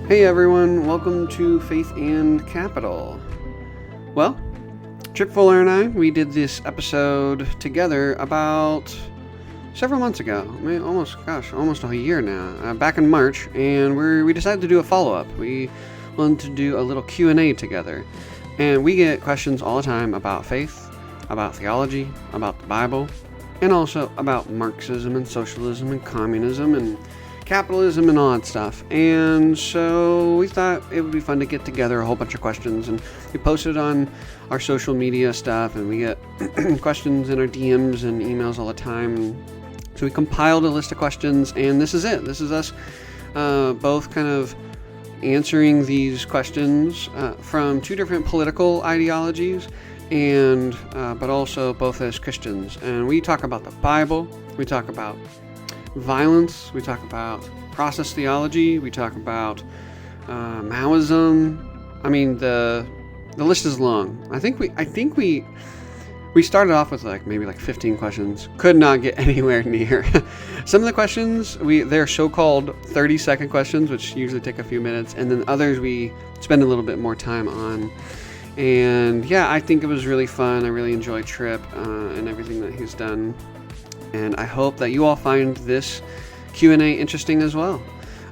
Hey everyone, welcome to Faith and Capital. Well, Tripp Fuller and I, we did this episode together about several months ago. I mean, almost a year now, back in March, and we decided to do a follow-up. We wanted to do a little Q&A together, and we get questions all the time about faith, about theology, about the Bible, and also about Marxism and socialism and communism and capitalism and all that stuff. And so we thought it would be fun to get together a whole bunch of questions, and we posted on our social media stuff, and we get questions in our DMs and emails all the time. So we compiled a list of questions, and this is it. This is us both kind of answering these questions from two different political ideologies, and but also both as Christians. And we talk about the Bible, we talk about violence, we talk about process theology, we talk about Maoism. I mean, the list is long. I think we started off with maybe 15 questions. Could not get anywhere near. Some of the questions they're so-called 30-second questions, which usually take a few minutes, and then others we spend a little bit more time on. And yeah, I think it was really fun. I really enjoyed Tripp and everything that he's done. And I hope that you all find this Q&A interesting as well.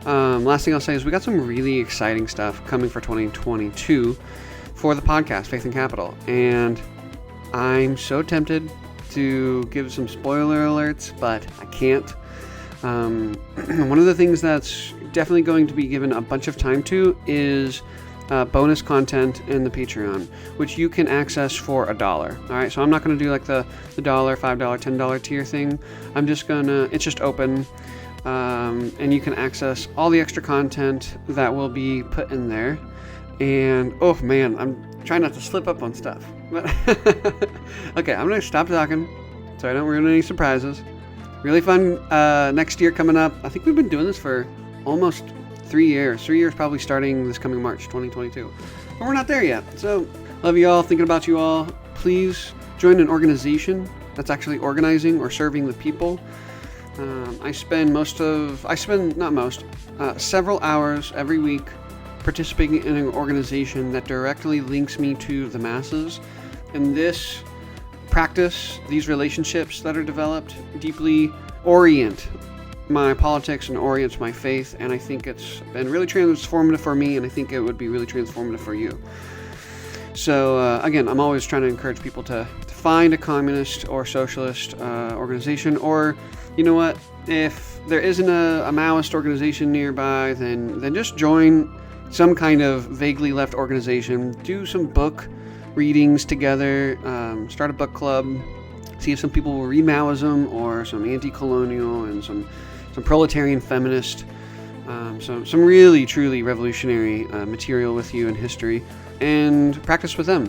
Last thing I'll say is we got some really exciting stuff coming for 2022 for the podcast, Faith and Capital. And I'm so tempted to give some spoiler alerts, but I can't. One of the things that's definitely going to be given a bunch of time to is bonus content in the Patreon, which you can access for $1. All right, so I'm not going to do the $1, $5, $10 tier thing. It's just open, and you can access all the extra content that will be put in there. And oh man, I'm trying not to slip up on stuff. But okay, I'm going to stop talking so I don't ruin any surprises. Really fun next year coming up. I think we've been doing this for almost 3 years. 3 years probably starting this coming March 2022. But we're not there yet. So love you all, thinking about you all. Please join an organization that's actually organizing or serving the people. I spend several hours every week participating in an organization that directly links me to the masses. And this practice, these relationships that are developed, deeply orient my politics and orients my faith, and I think it's been really transformative for me, and I think it would be really transformative for you. So again, I'm always trying to encourage people to find a communist or socialist organization, or you know what, if there isn't a Maoist organization nearby, then just join some kind of vaguely left organization, do some book readings together, start a book club, see if some people will read Maoism or some anti-colonial and some proletarian feminist, some really truly revolutionary material with you in history, and practice with them.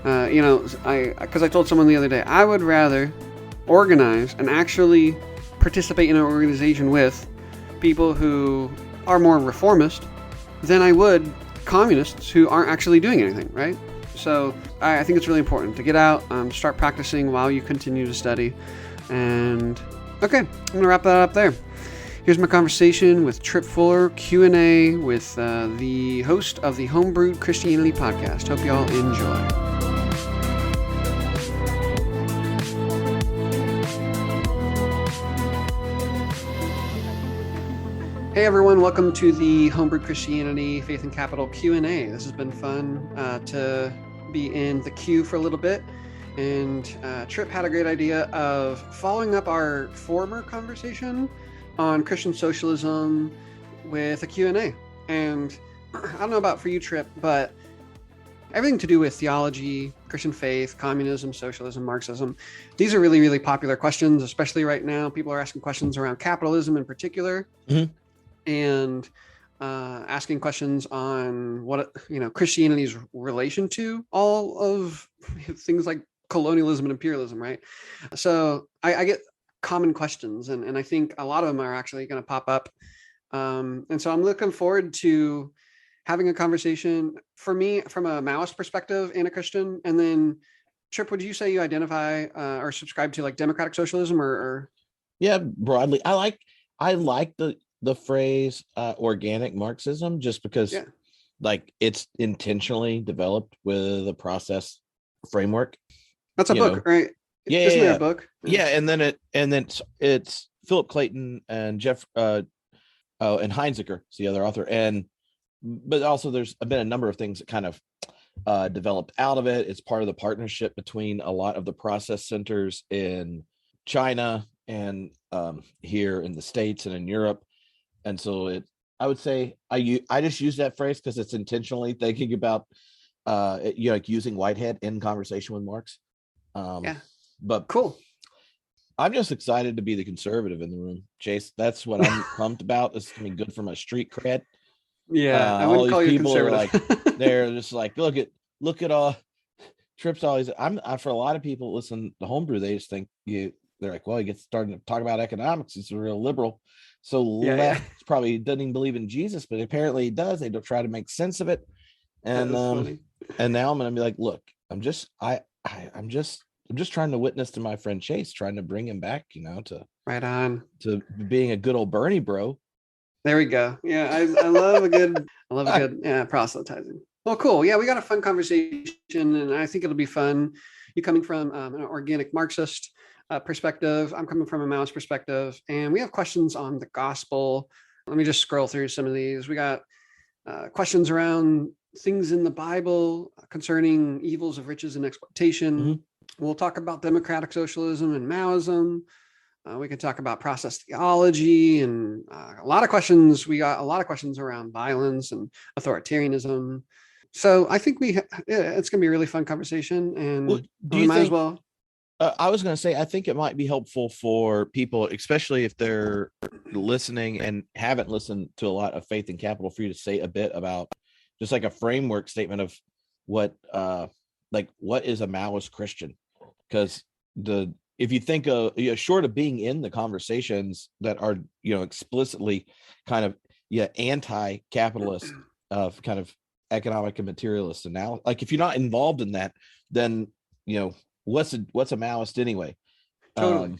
Because I told someone the other day, I would rather organize and actually participate in an organization with people who are more reformist than I would communists who aren't actually doing anything, right? So I think it's really important to get out, start practicing while you continue to study. And okay, I'm going to wrap that up there. Here's my conversation with Tripp Fuller, Q&A with the host of the Homebrewed Christianity podcast. Hope y'all enjoy. Hey everyone, welcome to the Homebrewed Christianity Faith and Capital Q&A. This has been fun to be in the queue for a little bit. And Tripp had a great idea of following up our former conversation on Christian socialism with a Q&A. And I don't know about for you, Tripp, but everything to do with theology, Christian faith, communism, socialism, Marxism, these are really, really popular questions, especially right now. People are asking questions around capitalism in particular. Mm-hmm. And asking questions on what Christianity's relation to all of things like colonialism and imperialism, right? So I get common questions, and I think a lot of them are actually going to pop up. And so I'm looking forward to having a conversation, for me, from a Maoist perspective and a Christian. And then, Tripp, would you say you identify or subscribe to democratic socialism or? Yeah, broadly, I like the the phrase organic Marxism, just because like it's intentionally developed with a process framework. That's a book, right? Yeah, Isn't there a book? Yeah, and then it's Philip Clayton and and Heinziker is the other author, but also there's been a number of things that kind of developed out of it. It's part of the partnership between a lot of the process centers in China and here in the States and in Europe. And so I would say I just use that phrase because it's intentionally thinking about like using Whitehead in conversation with Marx. But cool. I'm just excited to be the conservative in the room, Chase. That's what I'm pumped about. This is gonna be good for my street cred. Yeah, I wouldn't call you people conservative. Are like, they're just like, look at all Tripp's always. For a lot of people listen to Homebrew, they just think they're like, well, he gets starting to talk about economics. He's a real liberal. So left probably doesn't even believe in Jesus, but apparently he does. They don't try to make sense of it. And and now I'm gonna be like, look, I'm just trying to witness to my friend Chase, trying to bring him back, to right on to being a good old Bernie bro. There we go. Yeah, I love a good proselytizing. Well, cool. Yeah, we got a fun conversation, and I think it'll be fun. You coming from an organic Marxist perspective, I'm coming from a Maoist perspective, and we have questions on the gospel. Let me just scroll through some of these. We got questions around things in the Bible concerning evils of riches and exploitation. Mm-hmm. We'll talk about democratic socialism and Maoism. We can talk about process theology and a lot of questions. We got a lot of questions around violence and authoritarianism. So I think it's going to be a really fun conversation. And do you might as well. I was going to say, I think it might be helpful for people, especially if they're listening and haven't listened to a lot of Faith and Capital, for you to say a bit about just like a framework statement of what is a Maoist Christian? Because if you think short of being in the conversations that are, explicitly kind of anti-capitalist kind of economic and materialist analysis, like if you're not involved in that, then what's a Maoist anyway? Totally.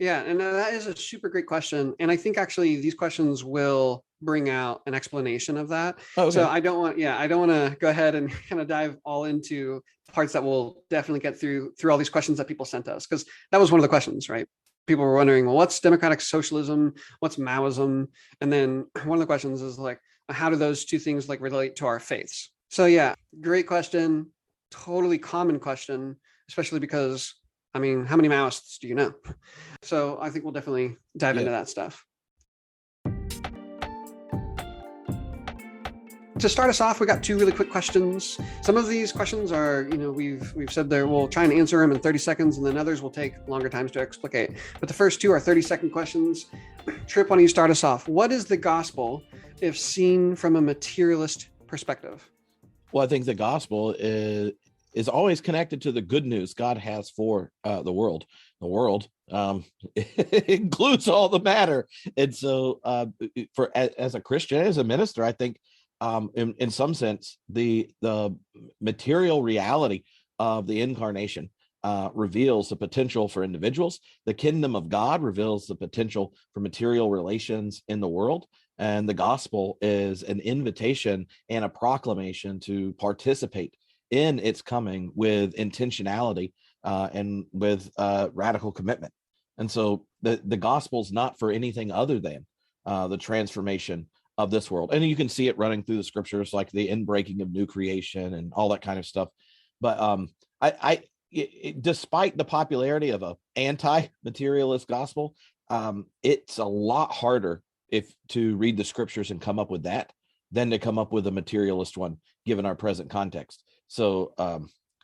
Yeah, and that is a super great question, and I think actually these questions will bring out an explanation of that. Oh, okay. So I don't want to go ahead and kind of dive all into parts that we'll definitely get through all these questions that people sent us, because that was one of the questions, right? People were wondering, well, what's democratic socialism? What's Maoism? And then one of the questions is like, how do those two things like relate to our faiths? So yeah, great question. Totally common question, especially because, I mean, how many Maoists do you know? So I think we'll definitely dive into that stuff. To start us off, we got two really quick questions. Some of these questions are, we've said there, we'll try and answer them in 30 seconds, and then others will take longer times to explicate. But the first two are 30-second questions. Tripp, why don't you start us off? What is the gospel if seen from a materialist perspective? Well, I think the gospel is always connected to the good news God has for the world. The world it includes all the matter. And so as a Christian, as a minister, I think in some sense, the material reality of the incarnation reveals the potential for individuals. The kingdom of God reveals the potential for material relations in the world. And the gospel is an invitation and a proclamation to participate in its coming with intentionality and with radical commitment. And so the gospel is not for anything other than the transformation of this world. And you can see it running through the scriptures, like the inbreaking of new creation and all that kind of stuff. But despite the popularity of an anti-materialist gospel, it's a lot harder to read the scriptures and come up with that than to come up with a materialist one, given our present context. So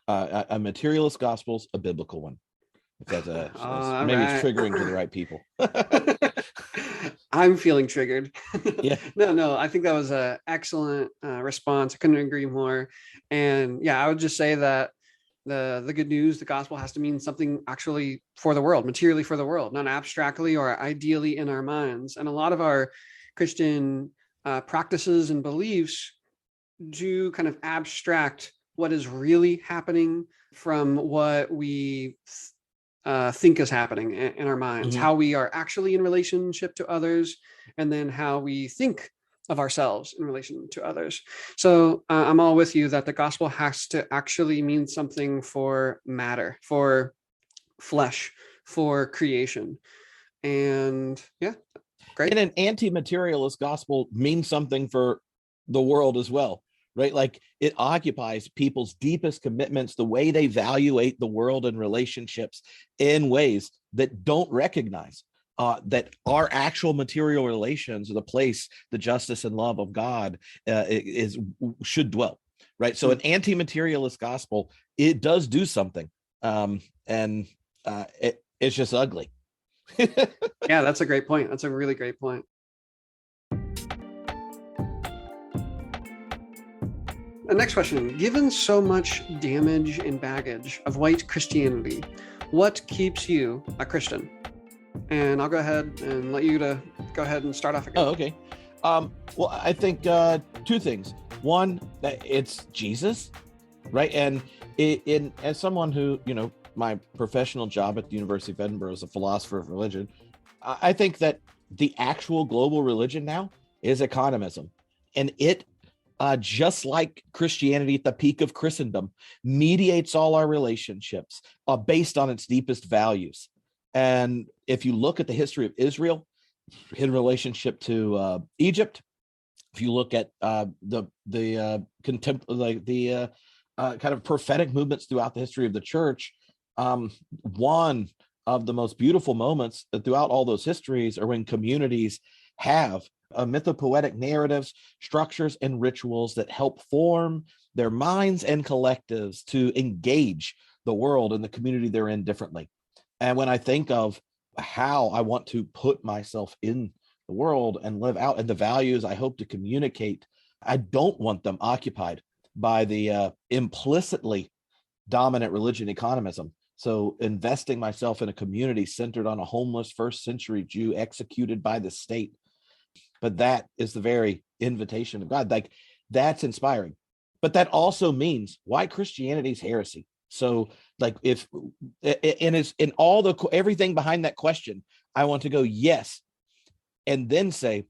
a materialist gospel's a biblical one. If that's maybe it's triggering to the right people. I'm feeling triggered. Yeah. No, I think that was an excellent response. I couldn't agree more. And yeah, I would just say that the good news, the gospel, has to mean something actually for the world, materially for the world, not abstractly or ideally in our minds. And a lot of our Christian practices and beliefs do kind of abstract what is really happening from what we think is happening in our minds, Mhm. how we are actually in relationship to others, and then how we think of ourselves in relation to others. So I'm all with you that the gospel has to actually mean something for matter, for flesh, for creation. And yeah, great. And an anti-materialist gospel means something for the world as well, right? Like it occupies people's deepest commitments, the way they evaluate the world and relationships in ways that don't recognize that our actual material relations are the place the justice and love of God should dwell, right? So an anti-materialist gospel, it does do something, and it's just ugly. Yeah, that's a great point. That's a really great point. The next question, given so much damage and baggage of white Christianity, what keeps you a Christian? And I'll go ahead and let you to go ahead and start off again. Oh, okay. Well, I think two things. One, it's Jesus, right? And as someone who, my professional job at the University of Edinburgh as a philosopher of religion, I think that the actual global religion now is economism. And it, just like Christianity at the peak of Christendom, mediates all our relationships based on its deepest values. And if you look at the history of Israel in relationship to Egypt, if you look at the kind of prophetic movements throughout the history of the church, one of the most beautiful moments throughout all those histories are when communities have mythopoetic narratives, structures, and rituals that help form their minds and collectives to engage the world and the community they're in differently. And when I think of how I want to put myself in the world and live out and the values I hope to communicate, I don't want them occupied by the implicitly dominant religion economism. So investing myself in a community centered on a homeless first century Jew executed by the state. But that is the very invitation of God. Like, that's inspiring. But that also means why Christianity is heresy. So like if and it's in all the everything behind that question, I want to go yes, and then say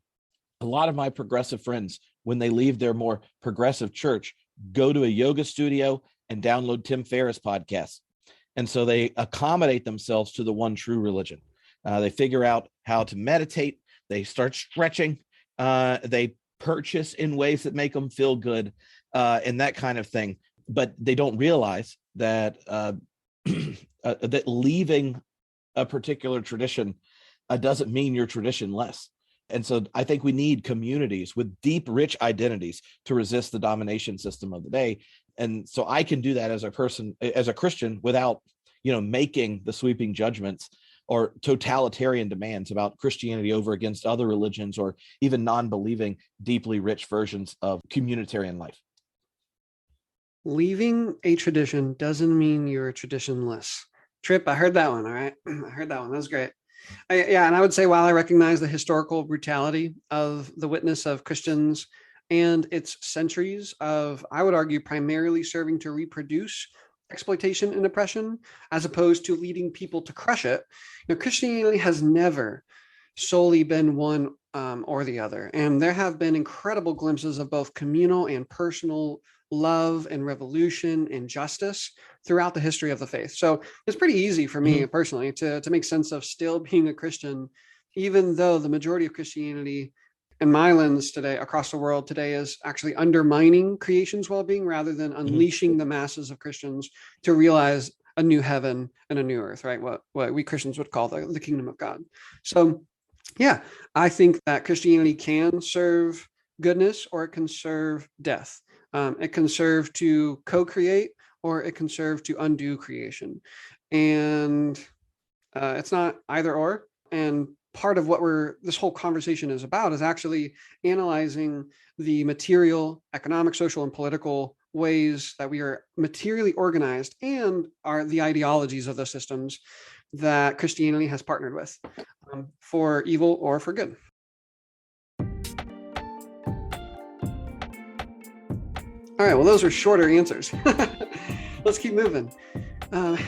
a lot of my progressive friends, when they leave their more progressive church, go to a yoga studio and download Tim Ferriss podcasts. And so they accommodate themselves to the one true religion. They figure out how to meditate. They start stretching. They purchase in ways that make them feel good, and that kind of thing. But they don't realize that that leaving a particular tradition doesn't mean your tradition less. And so I think we need communities with deep, rich identities to resist the domination system of the day. And so I can do that as a person, as a Christian, without, making the sweeping judgments or totalitarian demands about Christianity over against other religions or even non-believing, deeply rich versions of communitarian life. Leaving a tradition doesn't mean you're traditionless. Tripp, I heard that one. All right. I heard that one. That was great. And I would say, while I recognize the historical brutality of the witness of Christians and its centuries of, I would argue, primarily serving to reproduce exploitation and oppression, as opposed to leading people to crush it, Christianity has never solely been one or the other. And there have been incredible glimpses of both communal and personal love and revolution and justice throughout the history of the faith. So it's pretty easy for me personally to make sense of still being a Christian, even though the majority of Christianity in my lens today across the world today is actually undermining creation's well-being rather than unleashing the masses of Christians to realize a new heaven and a new earth, right? What we Christians would call the kingdom of God. So yeah, I think that Christianity can serve goodness or it can serve death. It can serve to co-create or it can serve to undo creation. And it's not either or. And part of what this whole conversation is about is actually analyzing the material, economic, social, and political ways that we are materially organized and are the ideologies of the systems that Christianity has partnered with for evil or for good. All right, well, those are shorter answers. Let's keep moving.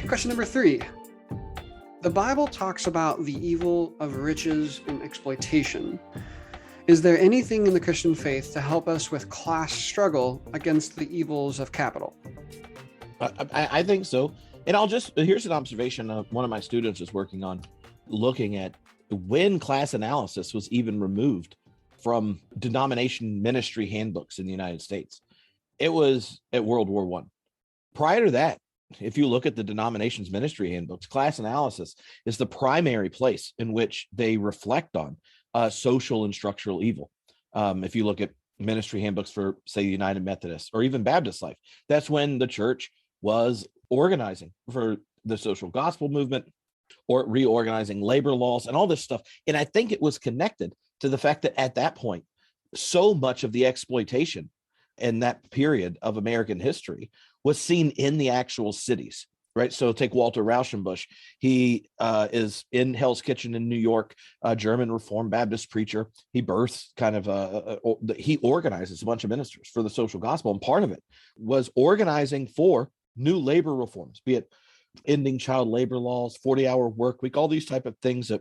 Question number 3. The Bible talks about the evil of riches and exploitation. Is there anything in the Christian faith to help us with class struggle against the evils of capital? I think so. And here's an observation one of my students is working on, looking at when class analysis was even removed from denomination ministry handbooks in the United States. It was at World War I. Prior to that, if you look at the denomination's ministry handbooks, class analysis is the primary place in which they reflect on social and structural evil. If you look at ministry handbooks for, say, the United Methodist or even Baptist life, that's when the church was organizing for the social gospel movement or reorganizing labor laws and all this stuff. And I think it was connected to the fact that at that point, so much of the exploitation in that period of American history was seen in the actual cities, right? So take Walter Rauschenbusch. He is in Hell's Kitchen in New York, a German Reformed Baptist preacher. He births he organizes a bunch of ministers for the social gospel. And part of it was organizing for new labor reforms, be it ending child labor laws, 40-hour work week, all these type of things that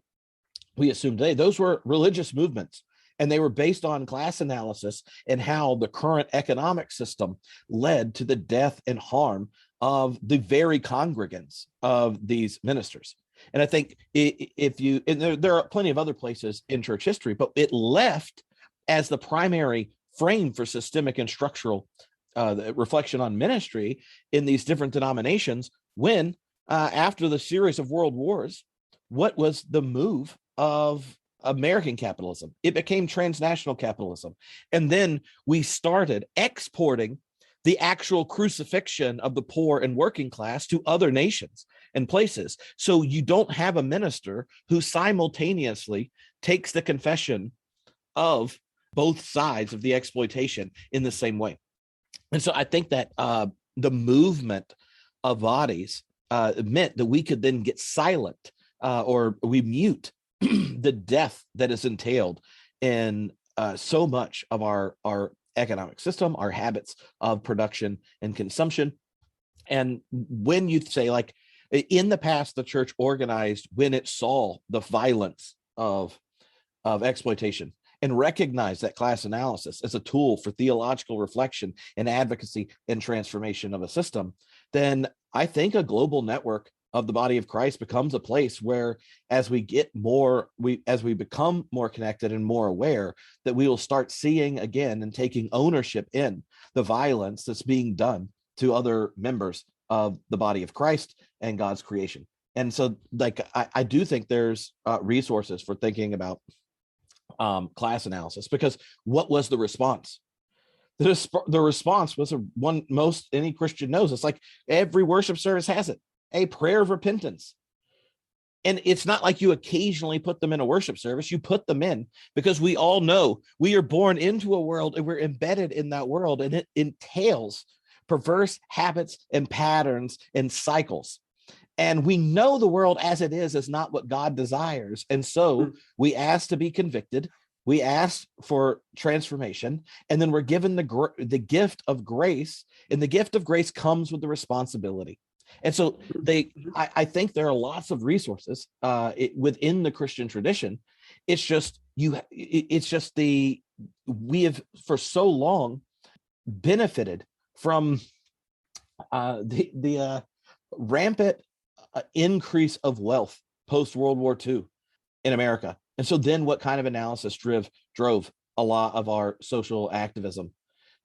we assume today. Those were religious movements, and they were based on class analysis and how the current economic system led to the death and harm of the very congregants of these ministers. And I think there are plenty of other places in church history, but it left as the primary frame for systemic and structural reflection on ministry in these different denominations when, after the series of world wars, what was the move of American capitalism? It became transnational capitalism. And then we started exporting the actual crucifixion of the poor and working class to other nations and places. So you don't have a minister who simultaneously takes the confession of both sides of the exploitation in the same way. And so I think that the movement of bodies meant that we could then get silent or we mute the death that is entailed in so much of our economic system, our habits of production and consumption. And when you say, like, in the past, the church organized when it saw the violence of exploitation and recognized that class analysis as a tool for theological reflection and advocacy and transformation of a system, then I think a global network of the body of Christ becomes a place where, as we become more connected and more aware, that we will start seeing again and taking ownership in the violence that's being done to other members of the body of Christ and God's creation. And so, like, I do think there's resources for thinking about class analysis, because what was the response? The response was one most any Christian knows. It's like every worship service has it. A prayer of repentance. And it's not like you occasionally put them in a worship service. You put them in because we all know we are born into a world and we're embedded in that world, and it entails perverse habits and patterns and cycles. And we know the world as it is not what God desires. And so we ask to be convicted. We ask for transformation, and then we're given the gift of grace. And the gift of grace comes with the responsibility. And so I think there are lots of resources within the Christian tradition. It's just we have for so long benefited from the rampant increase of wealth post World War II in America. And so then what kind of analysis drove a lot of our social activism?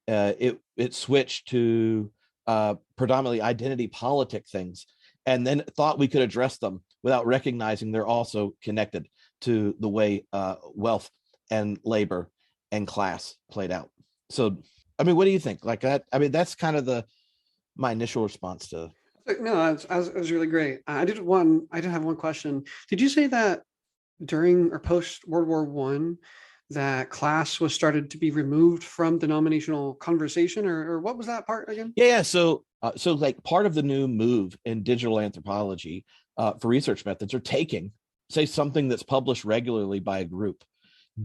It switched to predominantly identity politic things, and then thought we could address them without recognizing they're also connected to the way wealth and labor and class played out. So, I mean, what do you think? Like that? I mean, that's kind of my initial response to. No, that was really great. I did have one question. Did you say that during or post World War I, that class was started to be removed from denominational conversation, or what was that part again? Yeah. So like part of the new move in digital anthropology for research methods are taking, say, something that's published regularly by a group,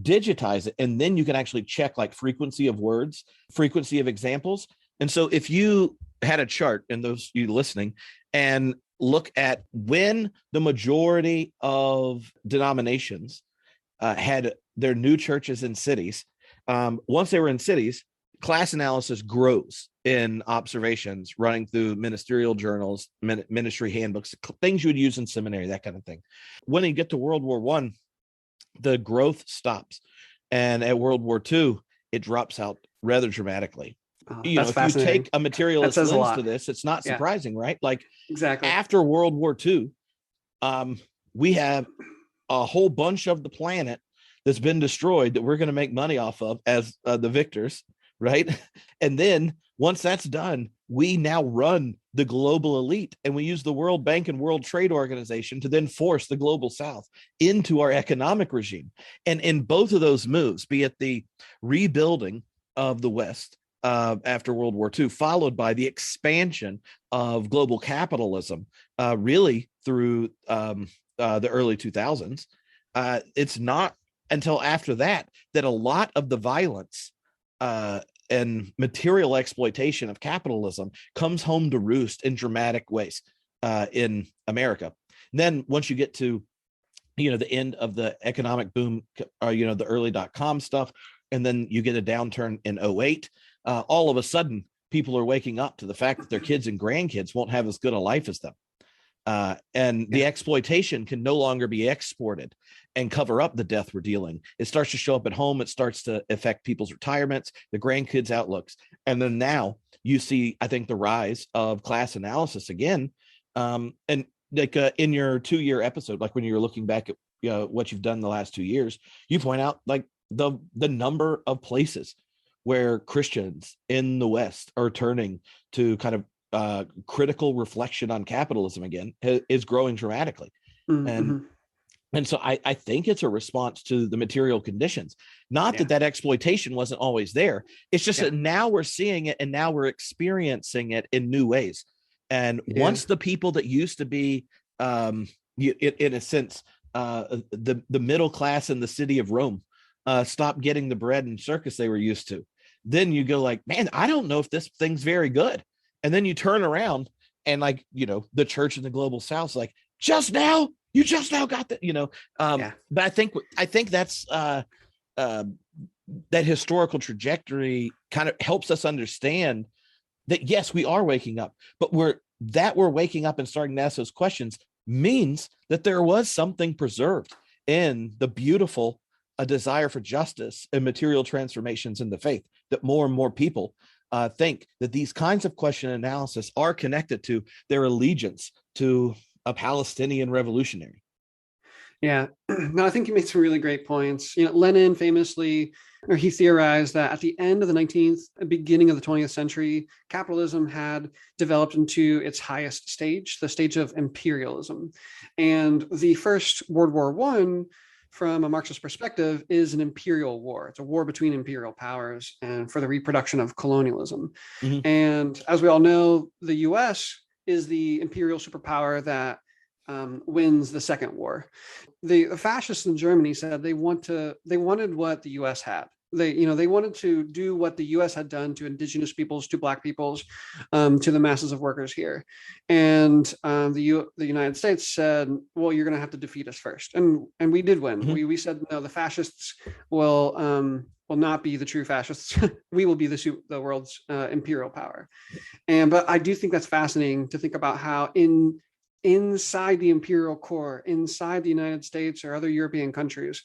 digitize it, and then you can actually check like frequency of words, frequency of examples. And so if you had a chart, and those you listening, and look at when the majority of denominations had their new churches in cities. Once they were in cities, class analysis grows in observations running through ministerial journals, ministry handbooks, things you would use in seminary, that kind of thing. When you get to World War I, the growth stops. And at World War II, it drops out rather dramatically. If you take a materialist lens to this, it's not surprising, right? Like exactly after World War II, we have a whole bunch of the planet that's been destroyed that we're going to make money off of as the victors, right? And then once that's done, we now run the global elite, and we use the World Bank and World Trade Organization to then force the global South into our economic regime. And in both of those moves, be it the rebuilding of the West after World War II, followed by the expansion of global capitalism, really through the early 2000s, it's not until after that a lot of the violence and material exploitation of capitalism comes home to roost in dramatic ways in America. And then once you get to, the end of the economic boom, the early .com stuff, and then you get a downturn in 2008, all of a sudden people are waking up to the fact that their kids and grandkids won't have as good a life as them. And the exploitation can no longer be exported and cover up the death we're dealing. It starts to show up at home. It starts to affect people's retirements, the grandkids' outlooks. And then now you see, I think, the rise of class analysis again. And like in your 2-year episode, like when you're looking back at what you've done the last 2 years, you point out like the number of places where Christians in the West are turning to kind of critical reflection on capitalism again is growing dramatically. Mm-hmm. And so I think it's a response to the material conditions, not that exploitation wasn't always there. It's just that now we're seeing it and now we're experiencing it in new ways. And once the people that used to be, in a sense, the middle class in the city of Rome stop getting the bread and circus they were used to, then you go like, man, I don't know if this thing's very good. And then you turn around and like, the church in the global South's like, you just now got that, but I think that's that historical trajectory kind of helps us understand that, yes, we are waking up, but we're waking up and starting to ask those questions means that there was something preserved in the beautiful a desire for justice and material transformations in the faith, that more and more people think that these kinds of question analysis are connected to their allegiance to a Palestinian revolutionary. Yeah, no, I think you made some really great points. Lenin famously, or he theorized that at the end of the 19th, beginning of the 20th century, capitalism had developed into its highest stage, the stage of imperialism. And the first World War I, from a Marxist perspective, is an imperial war. It's a war between imperial powers and for the reproduction of colonialism. Mm-hmm. And as we all know, the US is the imperial superpower that wins the Second War. The fascists in Germany said they wanted what the US had. They wanted to do what the U.S. had done to indigenous peoples, to Black peoples, to the masses of workers here. And the United States said, well, you're going to have to defeat us first. And we did win. Mm-hmm. We said, no, the fascists will not be the true fascists. We will be the world's imperial power. But I do think that's fascinating to think about how inside the imperial core, inside the United States or other European countries,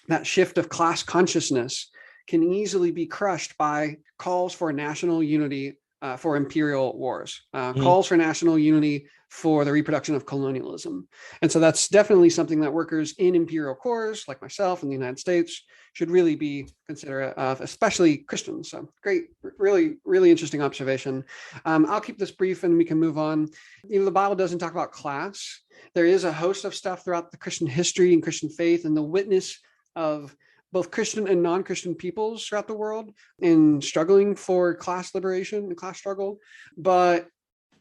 that shift of class consciousness can easily be crushed by calls for national unity for imperial wars, calls for national unity for the reproduction of colonialism. And so that's definitely something that workers in imperial cores, like myself in the United States, should really be considerate of, especially Christians. So great, really, really interesting observation. I'll keep this brief and we can move on. The Bible doesn't talk about class. There is a host of stuff throughout the Christian history and Christian faith and the witness of both Christian and non-Christian peoples throughout the world in struggling for class liberation and class struggle. But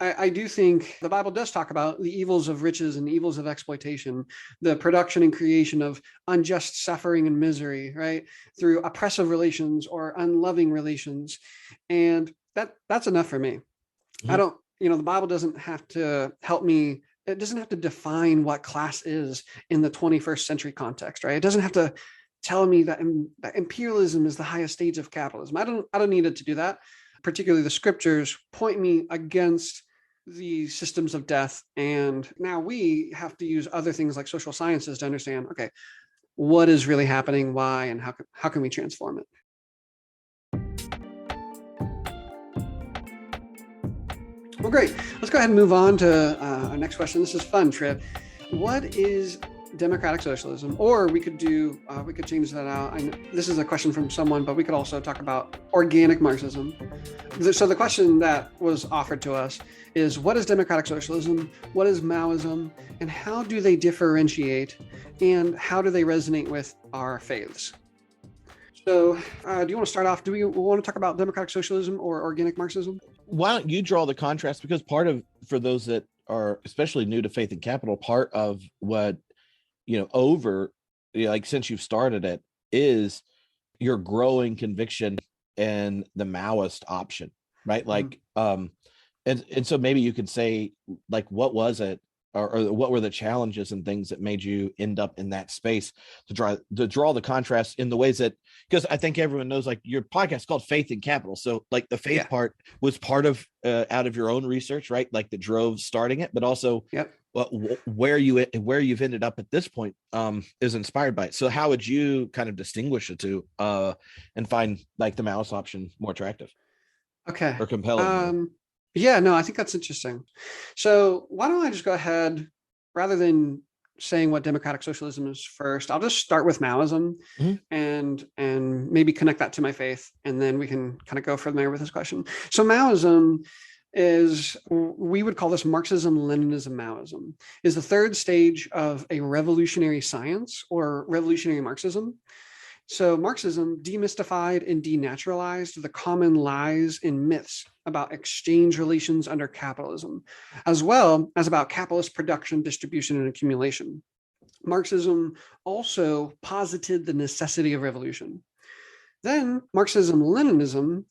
I do think the Bible does talk about the evils of riches and evils of exploitation, the production and creation of unjust suffering and misery, right, through oppressive relations or unloving relations. And that's enough for me. Mm-hmm. the Bible doesn't have to help me. It doesn't have to define what class is in the 21st century context, right? It doesn't have to tell me that imperialism is the highest stage of capitalism. I don't need it to do that. Particularly the scriptures point me against the systems of death. And now we have to use other things like social sciences to understand, okay, what is really happening, why, and how can we transform it? Well, great. Let's go ahead and move on to our next question. This is fun, Tripp. What is democratic socialism? Or we could change that out. This is a question from someone, but we could also talk about organic Marxism. So the question that was offered to us is, what is democratic socialism? What is Maoism? And how do they differentiate? And how do they resonate with our faiths? So do you want to start off? Do we want to talk about democratic socialism or organic Marxism? Why don't you draw the contrast? Because for those that are especially new to Faith and Capital, part of what, since you've started it, is your growing conviction in the Maoist option, right? And so maybe you could say, like, what was it, or what were the challenges and things that made you end up in that space, to draw the contrast in the ways that, because I think everyone knows, like, your podcast is called Faith and Capital. So like the faith part was part of out of your own research, right? Like, that drove starting it, but also where you've ended up at this point is inspired by it. So how would you kind of distinguish the two and find, like, the Maoist option more attractive? Okay. Or compelling? Yeah, no, I think that's interesting. So why don't I just go ahead, rather than saying what democratic socialism is first, I'll just start with Maoism and maybe connect that to my faith, and then we can kind of go from there with this question. So Maoism we would call this Marxism, Leninism, Maoism, is the third stage of a revolutionary science, or revolutionary Marxism. So Marxism demystified and denaturalized the common lies and myths about exchange relations under capitalism, as well as about capitalist production, distribution, and accumulation. Marxism also posited the necessity of revolution. Then Marxism-Leninism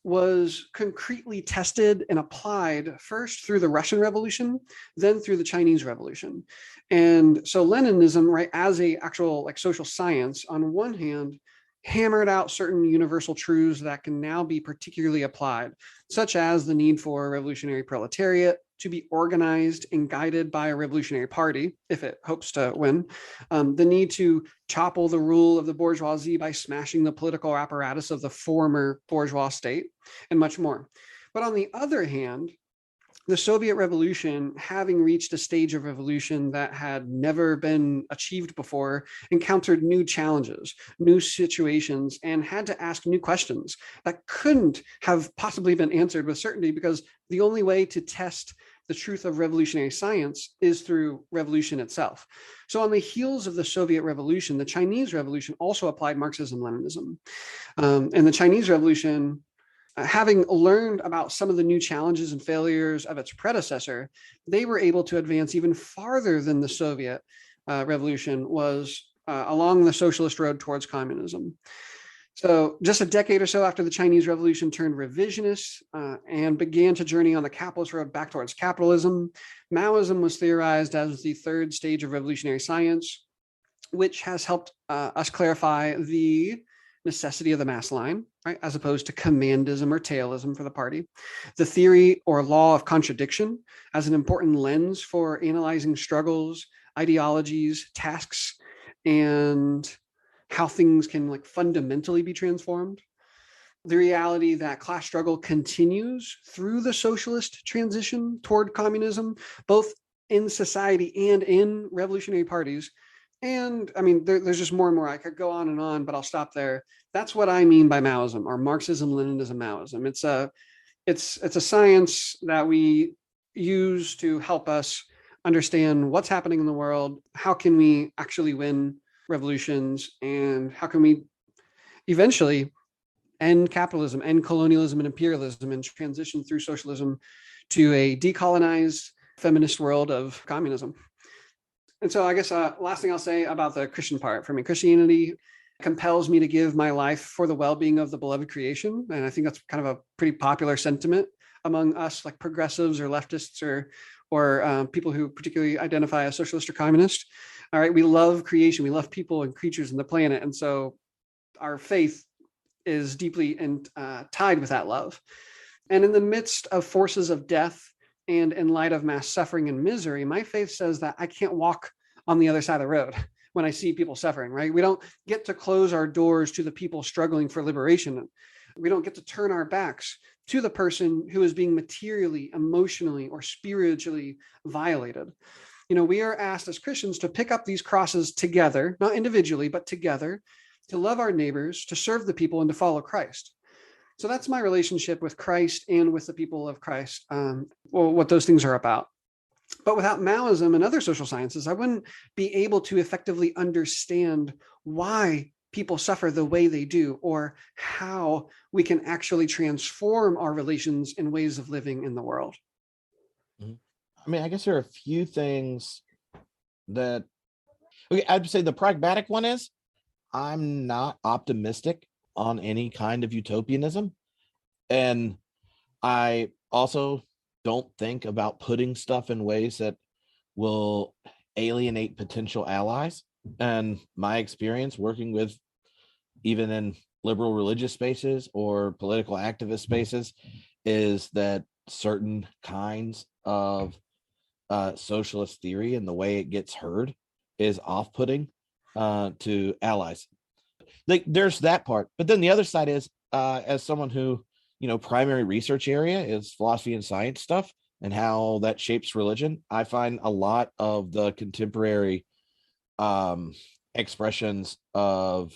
was concretely tested and applied first through the Russian Revolution, then through the Chinese Revolution. And so Leninism, right, as a actual social science, on one hand, hammered out certain universal truths that can now be particularly applied, such as the need for a revolutionary proletariat to be organized and guided by a revolutionary party, if it hopes to win, the need to topple the rule of the bourgeoisie by smashing the political apparatus of the former bourgeois state, and much more. But on the other hand, the Soviet Revolution, having reached a stage of revolution that had never been achieved before, encountered new challenges, new situations, and had to ask new questions that couldn't have possibly been answered with certainty, because the only way to test the truth of revolutionary science is through revolution itself. So on the heels of the Soviet Revolution, the Chinese Revolution also applied Marxism-Leninism. And the Chinese Revolution, having learned about some of the new challenges and failures of its predecessor, they were able to advance even farther than the Soviet Revolution was along the socialist road towards communism. So just a decade or so after the Chinese Revolution turned revisionist and began to journey on the capitalist road back towards capitalism, Maoism was theorized as the third stage of revolutionary science, which has helped us clarify the necessity of the mass line, right, as opposed to commandism or tailism for the party, the theory or law of contradiction as an important lens for analyzing struggles, ideologies, tasks, and how things can fundamentally be transformed, the reality that class struggle continues through the socialist transition toward communism, both in society and in revolutionary parties. And I mean, there's just more and more. I could go on, but I'll stop there. That's what I mean by Maoism, or Marxism, Leninism, Maoism. It's a science that we use to help us understand what's happening in the world. How can we actually win revolutions, and how can we eventually end capitalism, end colonialism and imperialism, and transition through socialism to a decolonized feminist world of communism. And so I guess last thing I'll say about the Christian part, for me, Christianity compels me to give my life for the well-being of the beloved creation. And I think that's kind of a pretty popular sentiment. among us, like progressives or leftists or people who particularly identify as socialist or communist. All right, we love creation, we love people and creatures and the planet, and so our faith is deeply tied with that love. And in the midst of forces of death and in light of mass suffering and misery, my faith says that I can't walk on the other side of the road when I see people suffering, right? We don't get to close our doors to the people struggling for liberation. We don't get to turn our backs to the person who is being materially, emotionally, or spiritually violated. We are asked as Christians to pick up these crosses together, not individually, but together, to love our neighbors, to serve the people, and to follow Christ. So that's my relationship with Christ and with the people of Christ, what those things are about. But without Maoism and other social sciences, I wouldn't be able to effectively understand why people suffer the way they do, or how we can actually transform our relations and ways of living in the world. I mean, I guess there are a few things that, okay, I'd say the pragmatic one is I'm not optimistic on any kind of utopianism. And I also don't think about putting stuff in ways that will alienate potential allies. And my experience working with even in liberal religious spaces or political activist spaces is that certain kinds of socialist theory and the way it gets heard is off-putting to allies. Like, there's that part, but then the other side is as someone who, primary research area is philosophy and science stuff and how that shapes religion, I find a lot of the contemporary expressions of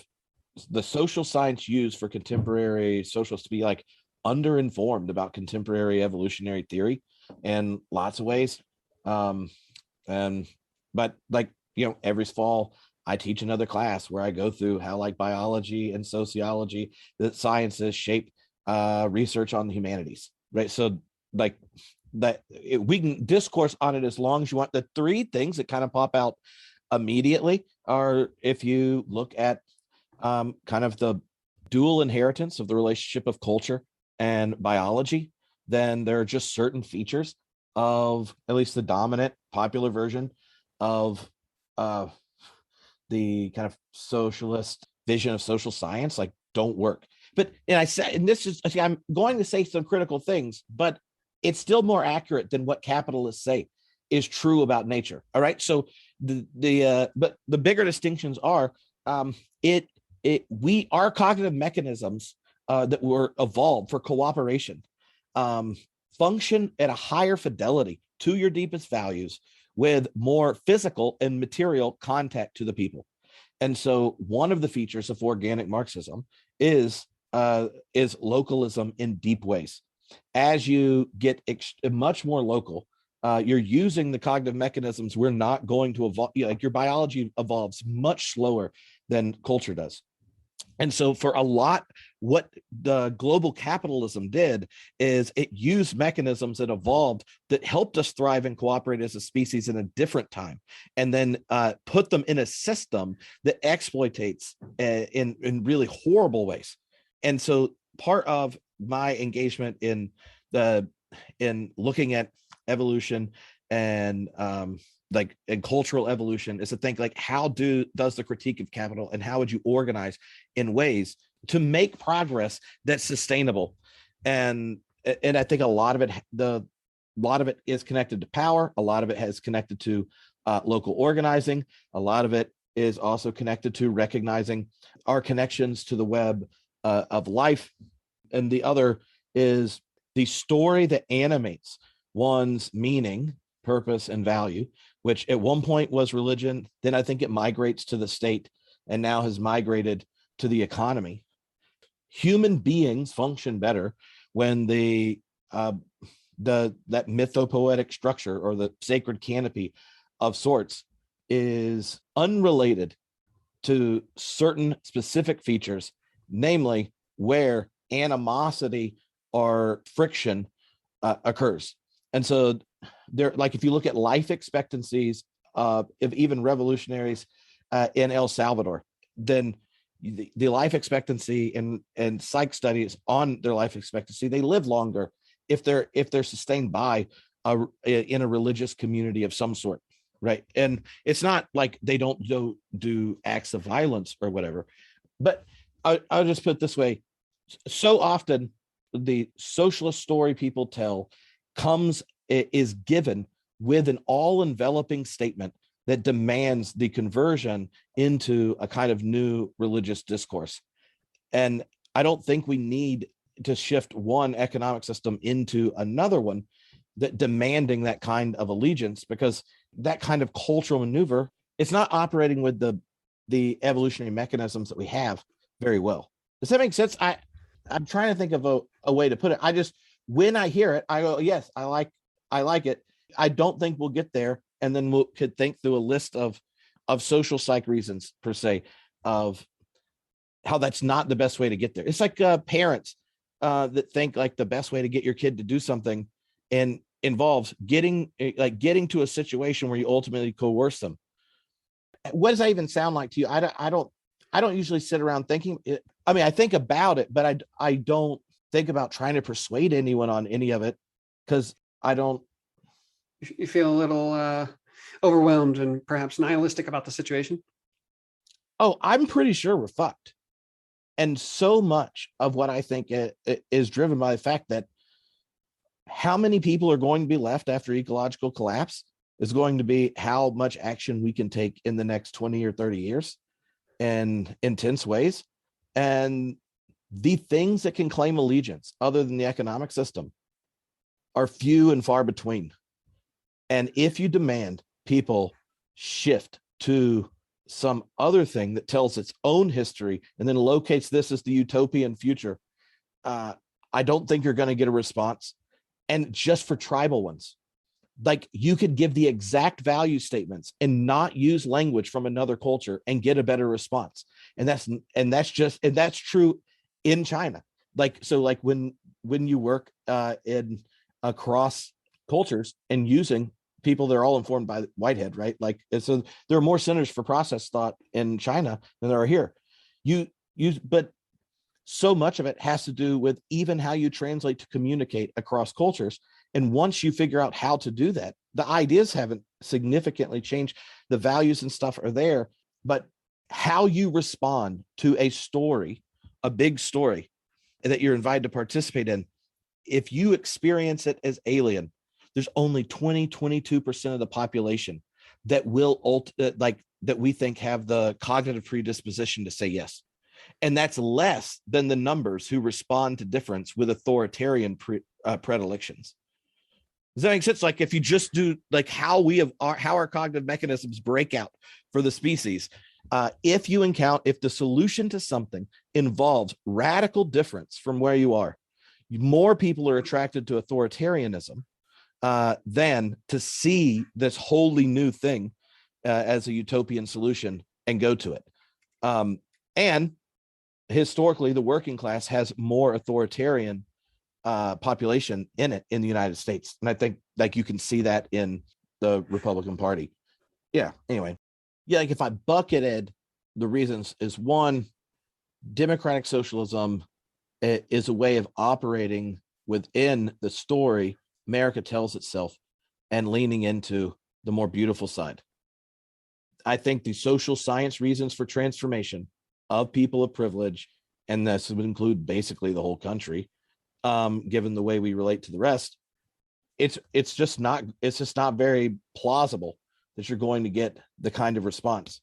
the social science used for contemporary socialists to be like underinformed about contemporary evolutionary theory in lots of ways. But like, every fall I teach another class where I go through how like biology and sociology, the sciences shape research on the humanities, right? So like we can discourse on it as long as you want. The three things that kind of pop out immediately are, if you look at kind of the dual inheritance of the relationship of culture and biology, then there are just certain features of at least the dominant popular version of the kind of socialist vision of social science, like, don't work. But, and I said, and this is, I'm going to say some critical things, but it's still more accurate than what capitalists say is true about nature. All right. So but the bigger distinctions are our cognitive mechanisms that were evolved for cooperation function at a higher fidelity to your deepest values with more physical and material contact to the people. And so one of the features of organic Marxism is localism in deep ways. As you get much more local, you're using the cognitive mechanisms. We're not going to evolve, like your biology evolves much slower than culture does. And so for a lot, what the global capitalism did is it used mechanisms that evolved that helped us thrive and cooperate as a species in a different time, and then put them in a system that exploitates in really horrible ways. And so part of my engagement in looking at evolution and and cultural evolution is to think like, how does the critique of capital and how would you organize in ways to make progress that's sustainable? And I think a lot of it is connected to power. A lot of it has connected to local organizing. A lot of it is also connected to recognizing our connections to the web of life. And the other is the story that animates one's meaning, purpose, and value, which at one point was religion. Then I think it migrates to the state and now has migrated to the economy. Human beings function better when that mythopoetic structure or the sacred canopy of sorts is unrelated to certain specific features, namely where animosity or friction occurs. And so there, like if you look at life expectancies of even revolutionaries in El Salvador, then the life expectancy and psych studies on their life expectancy, they live longer if they're sustained by in a religious community of some sort, right? And it's not like they don't do acts of violence or whatever, but I'll just put it this way: so often the socialist story people tell is given with an all-enveloping statement that demands the conversion into a kind of new religious discourse. And I don't think we need to shift one economic system into another one that demanding that kind of allegiance, because that kind of cultural maneuver, it's not operating with the evolutionary mechanisms that we have very well. Does that make sense? I'm trying to think of a way to put it. When I hear it, I go, yes, I like it. I don't think we'll get there. And then we could think through a list of social psych reasons per se of how that's not the best way to get there. It's like parents that think like the best way to get your kid to do something and involves getting to a situation where you ultimately coerce them. What does that even sound like to you? I don't usually sit around thinking. I mean, I think about it, but I don't think about trying to persuade anyone on any of it, because I don't. You feel a little overwhelmed and perhaps nihilistic about the situation? Oh, I'm pretty sure we're fucked. And so much of what I think is driven by the fact that how many people are going to be left after ecological collapse is going to be how much action we can take in the next 20 or 30 years in intense ways. And the things that can claim allegiance other than the economic system are few and far between. And if you demand people shift to some other thing that tells its own history and then locates this as the utopian future, I don't think you're going to get a response. And just for tribal ones, like you could give the exact value statements and not use language from another culture and get a better response. And that's true in China. Like, so like when you work in across cultures and using people that are all informed by Whitehead, right? Like, so there are more centers for process thought in China than there are here. But so much of it has to do with even how you translate to communicate across cultures. And once you figure out how to do that, the ideas haven't significantly changed. The values and stuff are there, but how you respond to a story, a big story that you're invited to participate in, if you experience it as alien, there's only 22% of the population that will that we think have the cognitive predisposition to say yes. And that's less than the numbers who respond to difference with authoritarian predilections. Does that make sense? Like if you just do like how our cognitive mechanisms break out for the species, if the solution to something involves radical difference from where you are, more people are attracted to authoritarianism than to see this wholly new thing as a utopian solution and go to it. And historically, the working class has more authoritarian population in it in the United States. And I think like you can see that in the Republican Party. Yeah. Anyway. Yeah. Like if I bucketed the reasons is one, democratic socialism is a way of operating within the story America tells itself and leaning into the more beautiful side. I think the social science reasons for transformation of people of privilege, and this would include basically the whole country, given the way we relate to the rest, it's just not very plausible that you're going to get the kind of response.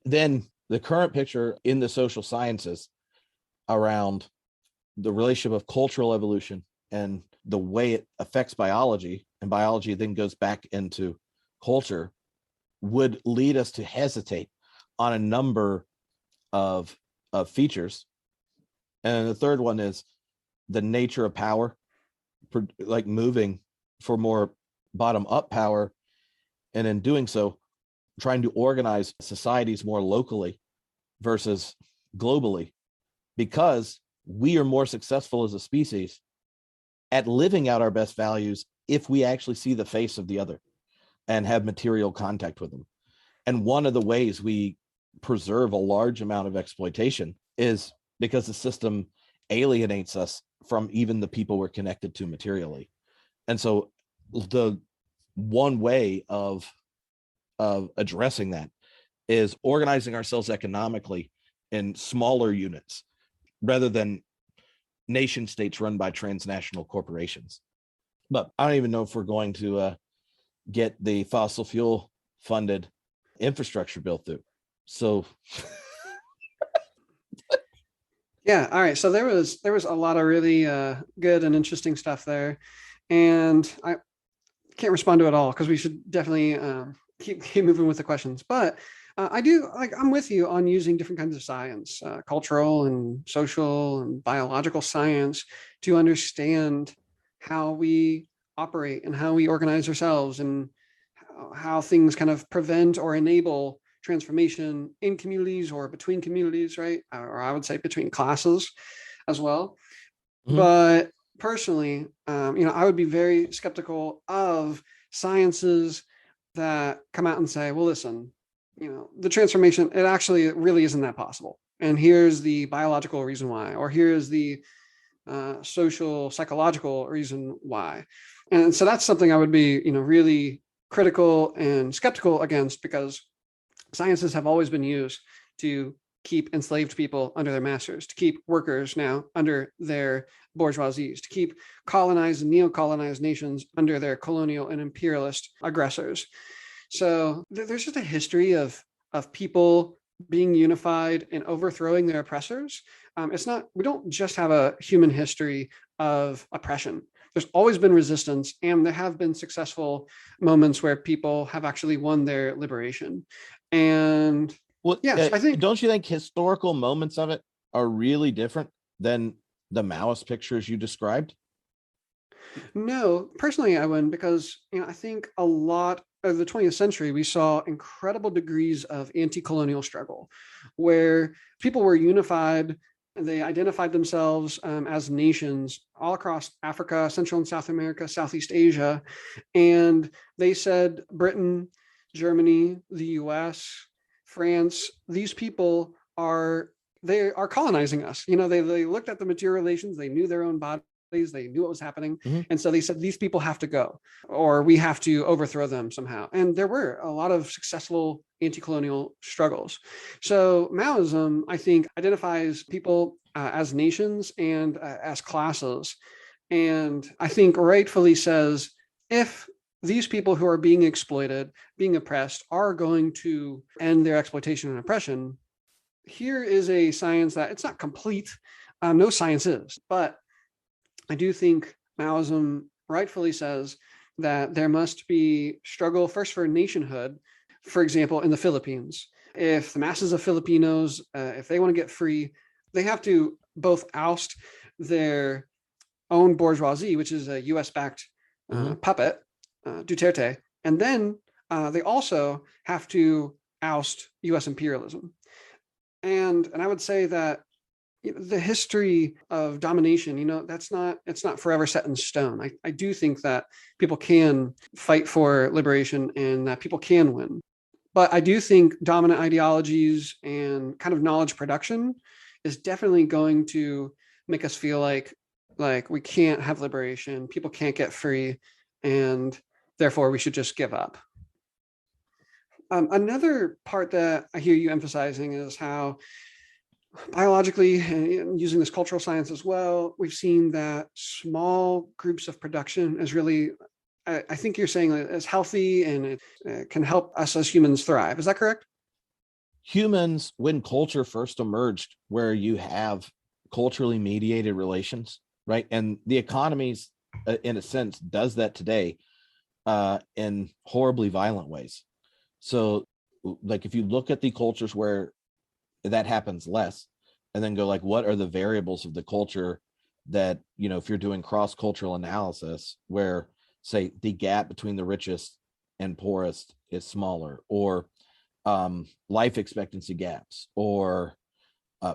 Then the current picture in the social sciences around the relationship of cultural evolution and the way it affects biology, and biology then goes back into culture, would lead us to hesitate on a number of features. And the third one is the nature of power, like moving for more bottom-up power, and in doing so, trying to organize societies more locally versus globally, because we are more successful as a species at living out our best values if we actually see the face of the other and have material contact with them. And one of the ways we preserve a large amount of exploitation is because the system alienates us from even the people we're connected to materially. And so the one way of addressing that is organizing ourselves economically in smaller units rather than nation states run by transnational corporations. But I don't even know if we're going to get the fossil fuel funded infrastructure bill through. So Yeah. All right. So there was a lot of really good and interesting stuff there, and I can't respond to it all because we should definitely keep moving with the questions. But I do like I'm with you on using different kinds of science, cultural and social and biological science, to understand how we operate and how we organize ourselves and how things kind of prevent or enable transformation in communities or between communities, right? Or I would say between classes as well. Mhm. But personally, I would be very skeptical of sciences that come out and say, well, listen, the transformation, it really isn't that possible. And here's the biological reason why, or here's the social, psychological reason why. And so that's something I would be, really critical and skeptical against, because sciences have always been used to keep enslaved people under their masters, to keep workers now under their bourgeoisies, to keep colonized and neo-colonized nations under their colonial and imperialist aggressors. So there's just a history of people being unified and overthrowing their oppressors. We don't just have a human history of oppression. There's always been resistance, and there have been successful moments where people have actually won their liberation. And well, yes, I think, don't you think historical moments of it are really different than the Maoist pictures you described? no, personally, I wouldn't, because I think a lot of the 20th century, we saw incredible degrees of anti-colonial struggle, where people were unified. They identified themselves as nations all across Africa, Central and South America, Southeast Asia, and they said Britain, Germany, the U.S., France, these people are colonizing us. They looked at the material relations, they knew their own bodies, they knew what was happening. Mm-hmm. And so they said, these people have to go, or we have to overthrow them somehow. And there were a lot of successful anti-colonial struggles. So Maoism, I think, identifies people as nations and as classes. And I think rightfully says, if these people who are being exploited, being oppressed, are going to end their exploitation and oppression, here is a science that it's not complete. No science is, but I do think Maoism rightfully says that there must be struggle first for nationhood. For example, in the Philippines, if the masses of Filipinos, if they want to get free, they have to both oust their own bourgeoisie, which is a US-backed puppet, Duterte, and then they also have to oust US imperialism. And I would say that the history of domination, it's not forever set in stone. I do think that people can fight for liberation and that people can win. But I do think dominant ideologies and kind of knowledge production is definitely going to make us feel like we can't have liberation, people can't get free, and therefore we should just give up. Another part that I hear you emphasizing is how biologically, and using this cultural science as well, we've seen that small groups of production is really, I think you're saying, is healthy, and it can help us as humans thrive. Is that correct? Humans, when culture first emerged, where you have culturally mediated relations, right? And the economies, in a sense, does that today in horribly violent ways. So, like, if you look at the cultures where that happens less, and then go like, what are the variables of the culture that, if you're doing cross-cultural analysis, where, say, the gap between the richest and poorest is smaller, or life expectancy gaps, or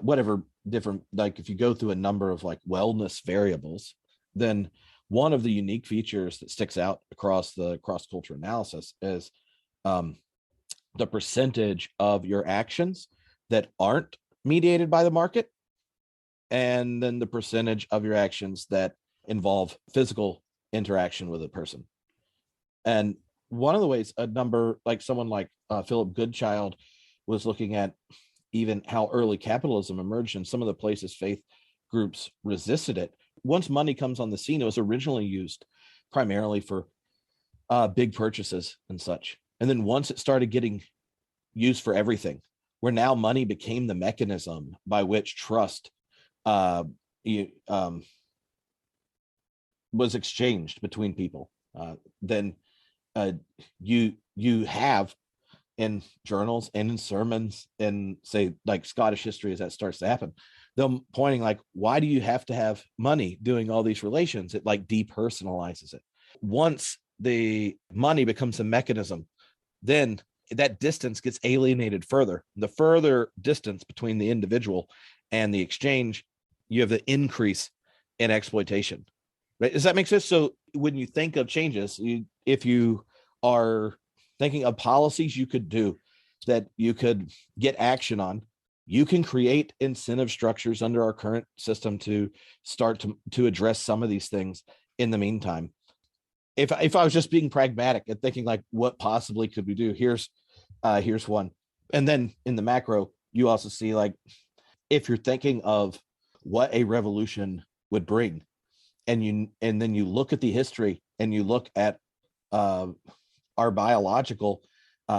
whatever different, like if you go through a number of like wellness variables, then one of the unique features that sticks out across the cross-cultural analysis is the percentage of your actions that aren't mediated by the market and then the percentage of your actions that involve physical interaction with a person. And one of the ways a number like someone like Philip Goodchild was looking at even how early capitalism emerged and some of the places faith groups resisted it. Once money comes on the scene, it was originally used primarily for big purchases and such. And then once it started getting used for everything, where now money became the mechanism by which trust was exchanged between people, then you have in journals and in sermons and say like Scottish history as that starts to happen, them pointing like, why do you have to have money doing all these relations? It like depersonalizes it. Once the money becomes a mechanism, then that distance gets alienated further. The further distance between the individual and the exchange, you have the increase in exploitation. Right? Does that make sense? So when you think of changes, if you are thinking of policies you could do that you could get action on, you can create incentive structures under our current system to start to address some of these things in the meantime. If I was just being pragmatic and thinking like, what possibly could we do? Here's one. And then in the macro, you also see like, if you're thinking of what a revolution would bring, and then you look at the history and you look at our biological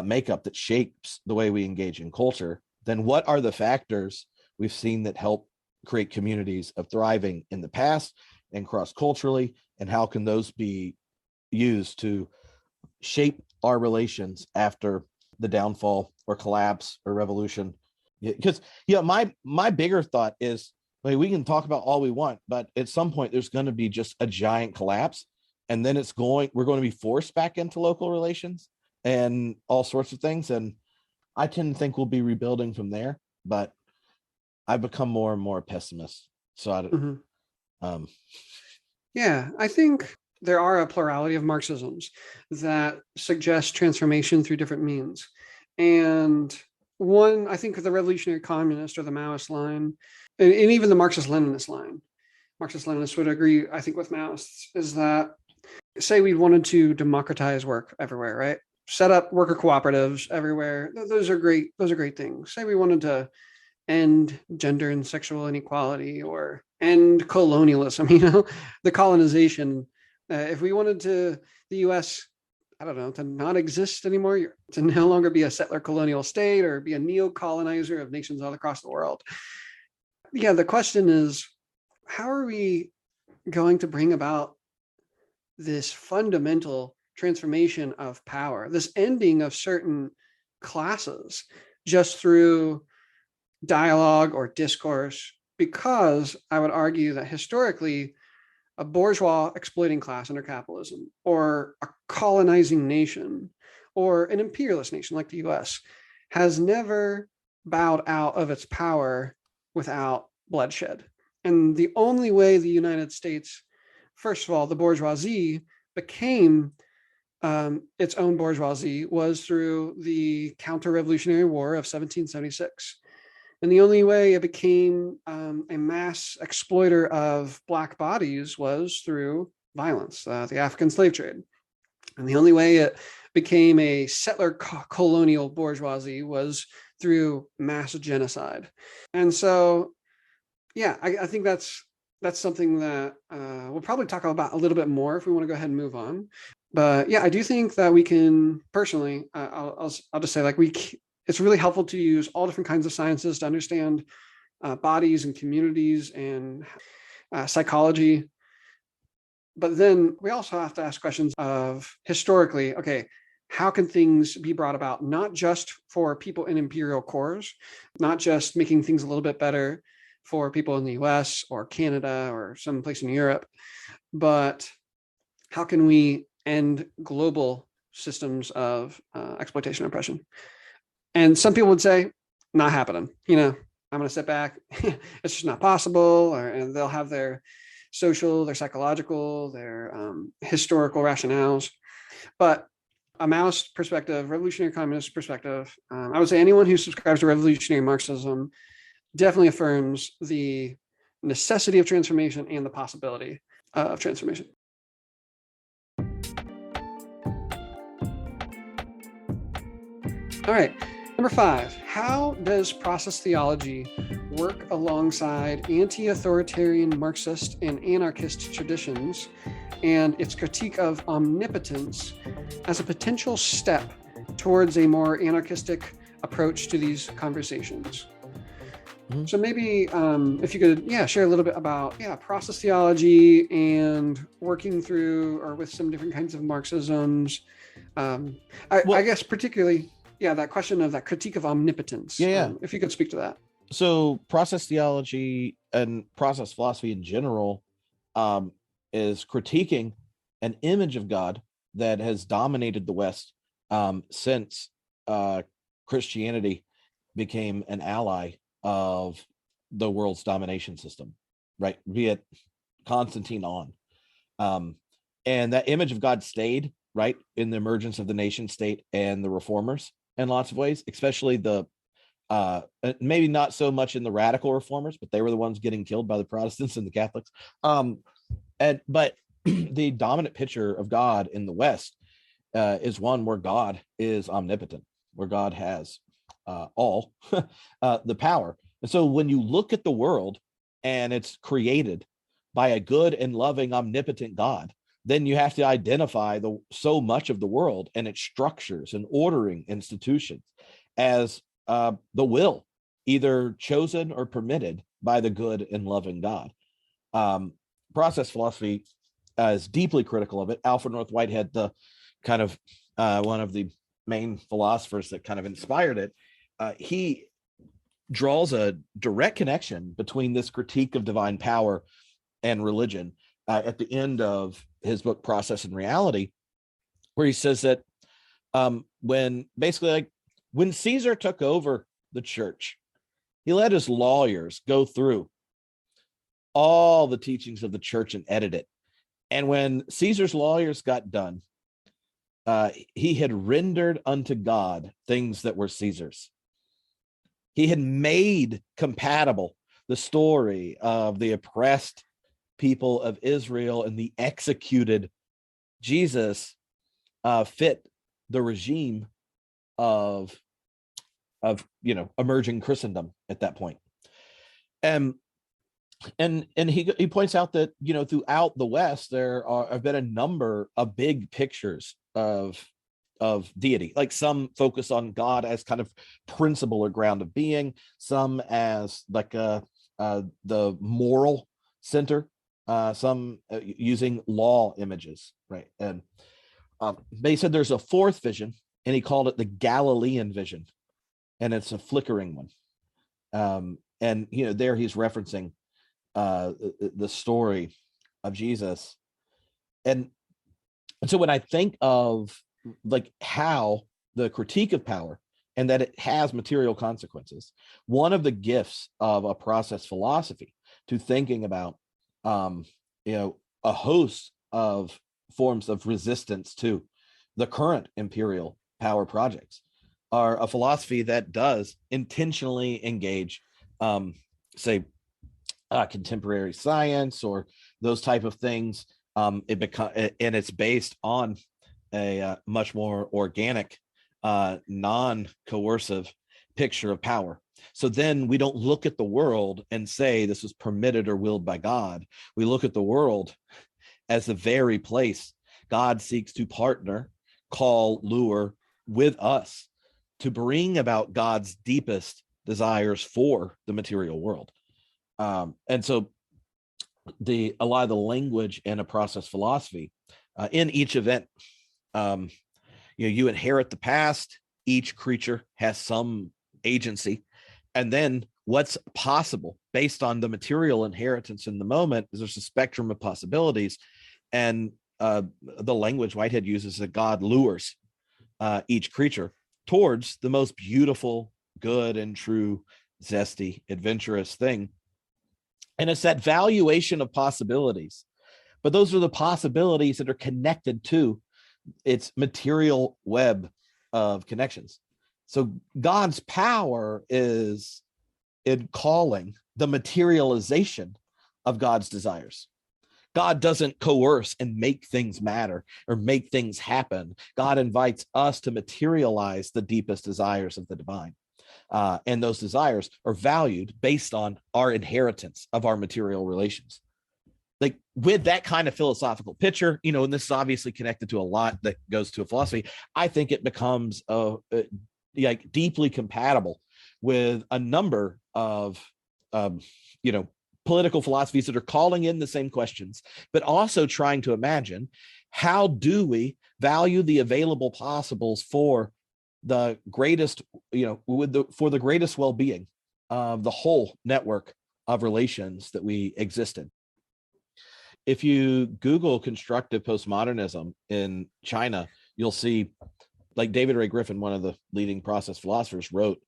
makeup that shapes the way we engage in culture, then what are the factors we've seen that help create communities of thriving in the past and cross-culturally, and how can those be used to shape our relations after the downfall or collapse or revolution? Because my bigger thought is, I mean, we can talk about all we want, but at some point there's going to be just a giant collapse, and then we're going to be forced back into local relations and all sorts of things. And I tend to think we'll be rebuilding from there, but I've become more and more pessimist. So yeah, I think there are a plurality of Marxisms that suggest transformation through different means. And one, I think the revolutionary communist or the Maoist line, and even the Marxist-Leninist line, Marxist-Leninists would agree, I think, with Maoists, is that, say we wanted to democratize work everywhere, right? Set up worker cooperatives everywhere. Those are great. Those are great things. Say we wanted to end gender and sexual inequality or end colonialism, the colonization. If we wanted the U.S., I don't know, to not exist anymore, to no longer be a settler colonial state or be a neo-colonizer of nations all across the world. Yeah, the question is, how are we going to bring about this fundamental transformation of power, this ending of certain classes just through dialogue or discourse? Because I would argue that historically, a bourgeois exploiting class under capitalism, or a colonizing nation, or an imperialist nation like the US, has never bowed out of its power without bloodshed. And the only way the United States, first of all, the bourgeoisie, became its own bourgeoisie was through the counter-revolutionary war of 1776. And the only way it became a mass exploiter of Black bodies was through violence, the African slave trade. And the only way it became a settler colonial bourgeoisie was through mass genocide. And so, yeah, I think that's something that we'll probably talk about a little bit more if we want to go ahead and move on. But yeah, I do think that we can personally, I'll just say, like, it's really helpful to use all different kinds of sciences to understand bodies and communities and psychology. But then we also have to ask questions of historically, okay, how can things be brought about, not just for people in imperial cores, not just making things a little bit better for people in the US or Canada or someplace in Europe, but how can we end global systems of exploitation and oppression? And some people would say, not happening. I'm going to sit back. It's just not possible. And they'll have their social, their psychological, their historical rationales. But a Maoist perspective, revolutionary communist perspective, I would say anyone who subscribes to revolutionary Marxism definitely affirms the necessity of transformation and the possibility of transformation. All right, number 5, how does process theology work alongside anti-authoritarian Marxist and anarchist traditions and its critique of omnipotence as a potential step towards a more anarchistic approach to these conversations? Mm-hmm. So maybe if you could, share a little bit about, process theology and working through or with some different kinds of Marxisms. I guess particularly, that question of that critique of omnipotence. If you could speak to that. So process theology and process philosophy in general is critiquing an image of God that has dominated the West since Christianity became an ally of the world's domination system, right? Be it Constantine on. And that image of God stayed, right, in the emergence of the nation state and the reformers in lots of ways, especially the maybe not so much in the radical reformers, but they were the ones getting killed by the Protestants and the Catholics. But the dominant picture of God in the West is one where God is omnipotent, where God has all the power. And so when you look at the world and it's created by a good and loving, omnipotent God, then you have to identify so much of the world and its structures and ordering institutions as the will, either chosen or permitted by the good and loving God. Process philosophy is deeply critical of it. Alfred North Whitehead, the kind of one of the main philosophers that kind of inspired it, he draws a direct connection between this critique of divine power and religion at the end of his book Process and Reality, where he says that when Caesar took over the church, he let his lawyers go through all the teachings of the church and edit it. And when Caesar's lawyers got done, he had rendered unto God things that were Caesar's. He had made compatible the story of the oppressed people of Israel and the executed Jesus fit the regime of emerging Christendom at that point. And he points out that throughout the West there have been a number of big pictures of deity. Like some focus on God as kind of principle or ground of being, some as like the moral center, some using law images, right? And they said there's a fourth vision, and he called it the Galilean vision, and it's a flickering one. And there he's referencing the story of Jesus. And so when I think of like how the critique of power and that it has material consequences, one of the gifts of a process philosophy to thinking about a host of forms of resistance to the current imperial power projects are a philosophy that does intentionally engage contemporary science or those type of things. And it's based on a much more organic, non-coercive picture of power. So then we don't look at the world and say this was permitted or willed by God. We look at the world as the very place God seeks to partner, call, lure with us to bring about God's deepest desires for the material world. And so a lot of the language in a process philosophy in each event, you inherit the past. Each creature has some agency, and then what's possible based on the material inheritance in the moment is there's a spectrum of possibilities. And the language Whitehead uses is that God lures each creature towards the most beautiful, good and true, zesty, adventurous thing. And it's that valuation of possibilities, but those are the possibilities that are connected to its material web of connections. So God's power is in calling the materialization of God's desires. God doesn't coerce and make things matter or make things happen. God invites us to materialize the deepest desires of the divine. And those desires are valued based on our inheritance of our material relations. Like with that kind of philosophical picture, and this is obviously connected to a lot that goes to a philosophy, I think it becomes like deeply compatible with a number of, political philosophies that are calling in the same questions, but also trying to imagine how do we value the available possibles for the greatest, for the greatest well-being of the whole network of relations that we exist in. If you Google constructive postmodernism in China, you'll see, like David Ray Griffin, one of the leading process philosophers, wrote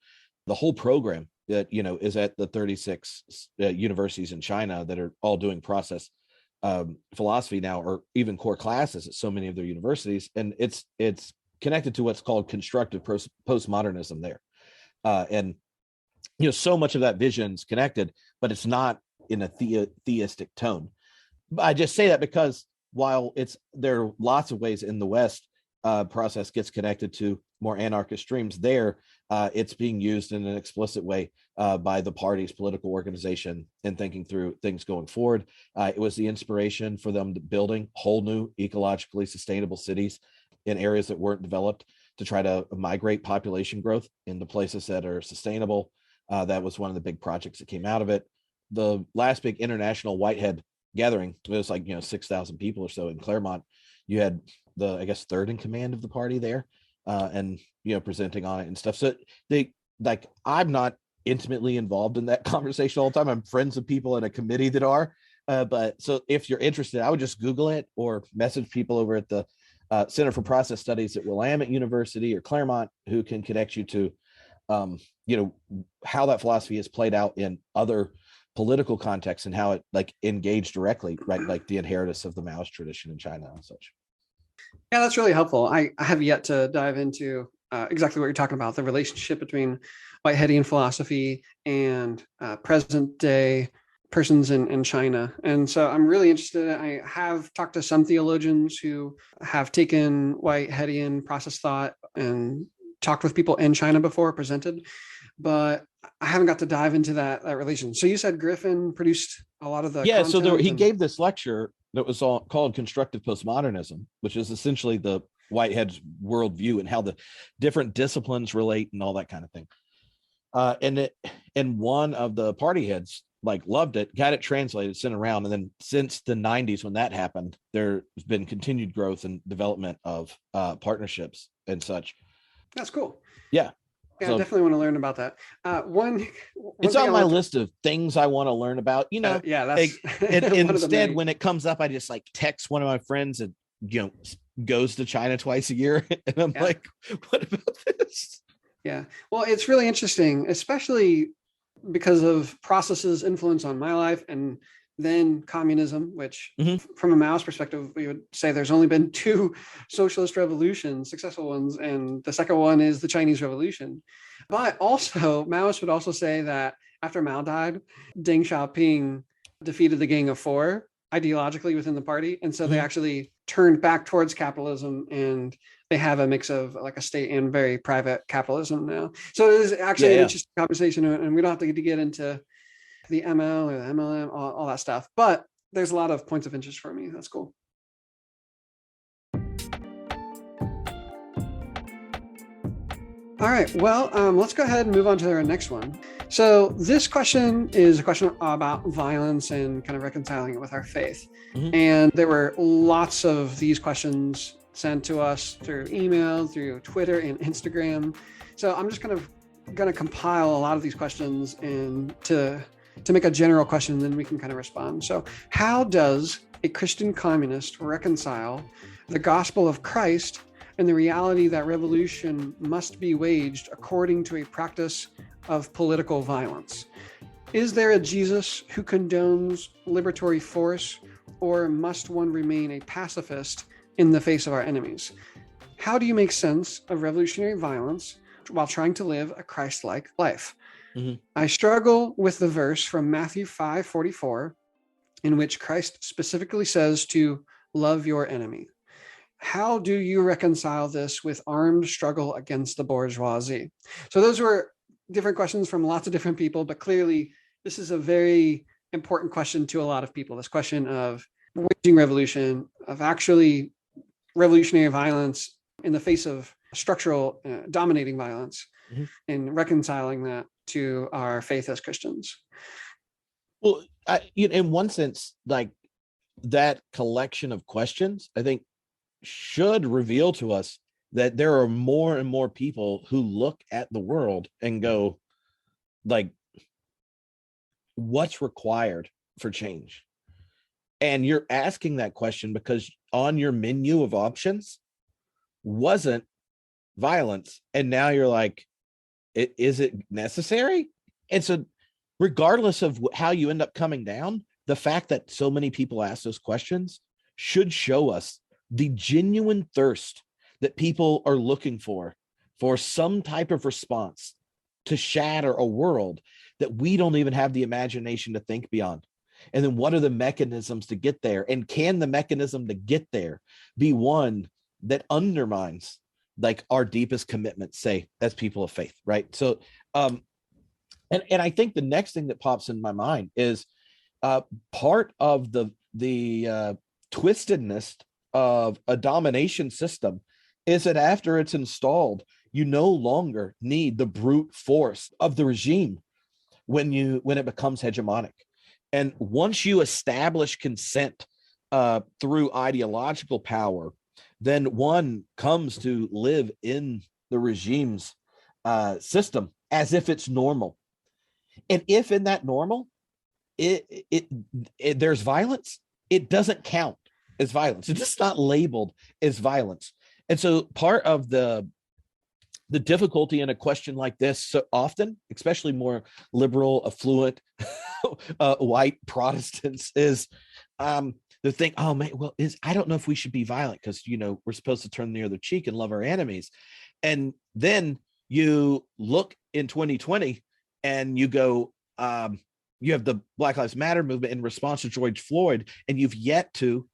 the whole program that, is at the 36 universities in China that are all doing process philosophy now, or even core classes at so many of their universities. And it's connected to what's called constructive postmodernism there. And, so much of that vision is connected, but it's not in a theistic tone. I just say that because while there are lots of ways in the West process gets connected to more anarchist streams, there it's being used in an explicit way by the party's political organization and thinking through things going forward. It was the inspiration for them building whole new ecologically sustainable cities in areas that weren't developed to try to migrate population growth into places that are sustainable. That was one of the big projects that came out of it. The last big international Whitehead gathering, it was like 6,000 people or so in Claremont. You had the, I guess, third in command of the party there, and presenting on it and stuff. So I'm not intimately involved in that conversation all the time. I'm friends with people in a committee that are, but so if you're interested, I would just Google it or message people over at the Center for Process Studies at Willamette University or Claremont who can connect you to how that philosophy is played out in other political contexts and how it engaged directly, right? Like the inheritance of the Maoist tradition in China and such. Yeah, that's really helpful. I have yet to dive into exactly what you're talking about, the relationship between Whiteheadian philosophy and present day persons in China. And so I'm really interested. I have talked to some theologians who have taken Whiteheadian process thought and talked with people in China before, presented, but I haven't got to dive into that relation. So you said Griffin produced a lot of the content. So he gave this lecture that was called Constructive Postmodernism, which is essentially the Whitehead's worldview and how the different disciplines relate and all that kind of thing. And one of the party heads loved it, got it translated, sent around, and then since the 90s when that happened, there's been continued growth and development of partnerships and such. That's cool. Yeah. Yeah, so, I definitely want to learn about that. One it's on my list of things I want to learn about, yeah, that's and instead when it comes up, I just text one of my friends and goes to China twice a year. And I'm like, what about this? Yeah. Well, it's really interesting, especially because of processes influence on my life and then communism, which from a Maoist perspective, we would say there's only been 2 socialist revolutions, successful ones, and the second one is the Chinese Revolution. But also, Maoists would also say that after Mao died, Deng Xiaoping defeated the Gang of Four ideologically within the party. And so they actually turned back towards capitalism, and they have a mix of a state and very private capitalism now. So it is actually an interesting conversation, and we don't have to get into the ML or the MLM, all that stuff. But there's a lot of points of interest for me. That's cool. All right, well, let's go ahead and move on to our next one. So this question is a question about violence and kind of reconciling it with our faith. And there were lots of these questions sent to us through email, through Twitter and Instagram. So I'm just going to compile a lot of these questions and to make a general question, and then we can kind of respond. So how does a Christian communist reconcile the gospel of Christ and the reality that revolution must be waged according to a practice of political violence? Is there a Jesus who condones liberatory force, or must one remain a pacifist in the face of our enemies? How do you make sense of revolutionary violence while trying to live a Christ-like life? I struggle with the verse from Matthew 5:44 in which Christ specifically says to love your enemy. How do you reconcile this with armed struggle against the bourgeoisie? So those were different questions from lots of different people, but clearly this is a very important question to a lot of people. This question of waging revolution, of actually revolutionary violence in the face of structural dominating violence, and reconciling that to our faith as Christians. Well, in one sense, like that collection of questions, I think, should reveal to us that there are more and more people who look at the world and go, like, what's required for change? And you're asking that question because on your menu of options wasn't violence. And now you're like, is it necessary? And so regardless of how you end up coming down, the fact that so many people ask those questions should show us the genuine thirst that people are looking for some type of response to shatter a world that we don't even have the imagination to think beyond. And then what are the mechanisms to get there? And can the mechanism to get there be one that undermines like our deepest commitment, say, as people of faith, right? So, and I think the next thing that pops in my mind is part of the twistedness of a domination system is that after it's installed, you no longer need the brute force of the regime when it becomes hegemonic. And once you establish consent through ideological power, then one comes to live in the regime's system as if it's normal. And if in that normal, there's violence, it doesn't count as violence. It's just not labeled as violence. And so part of the difficulty in a question like this so often, especially more liberal, affluent, white Protestants, is they think, oh man, well, I don't know if we should be violent because, we're supposed to turn the other cheek and love our enemies. And then you look in 2020 and you go, you have the Black Lives Matter movement in response to George Floyd, and you've yet to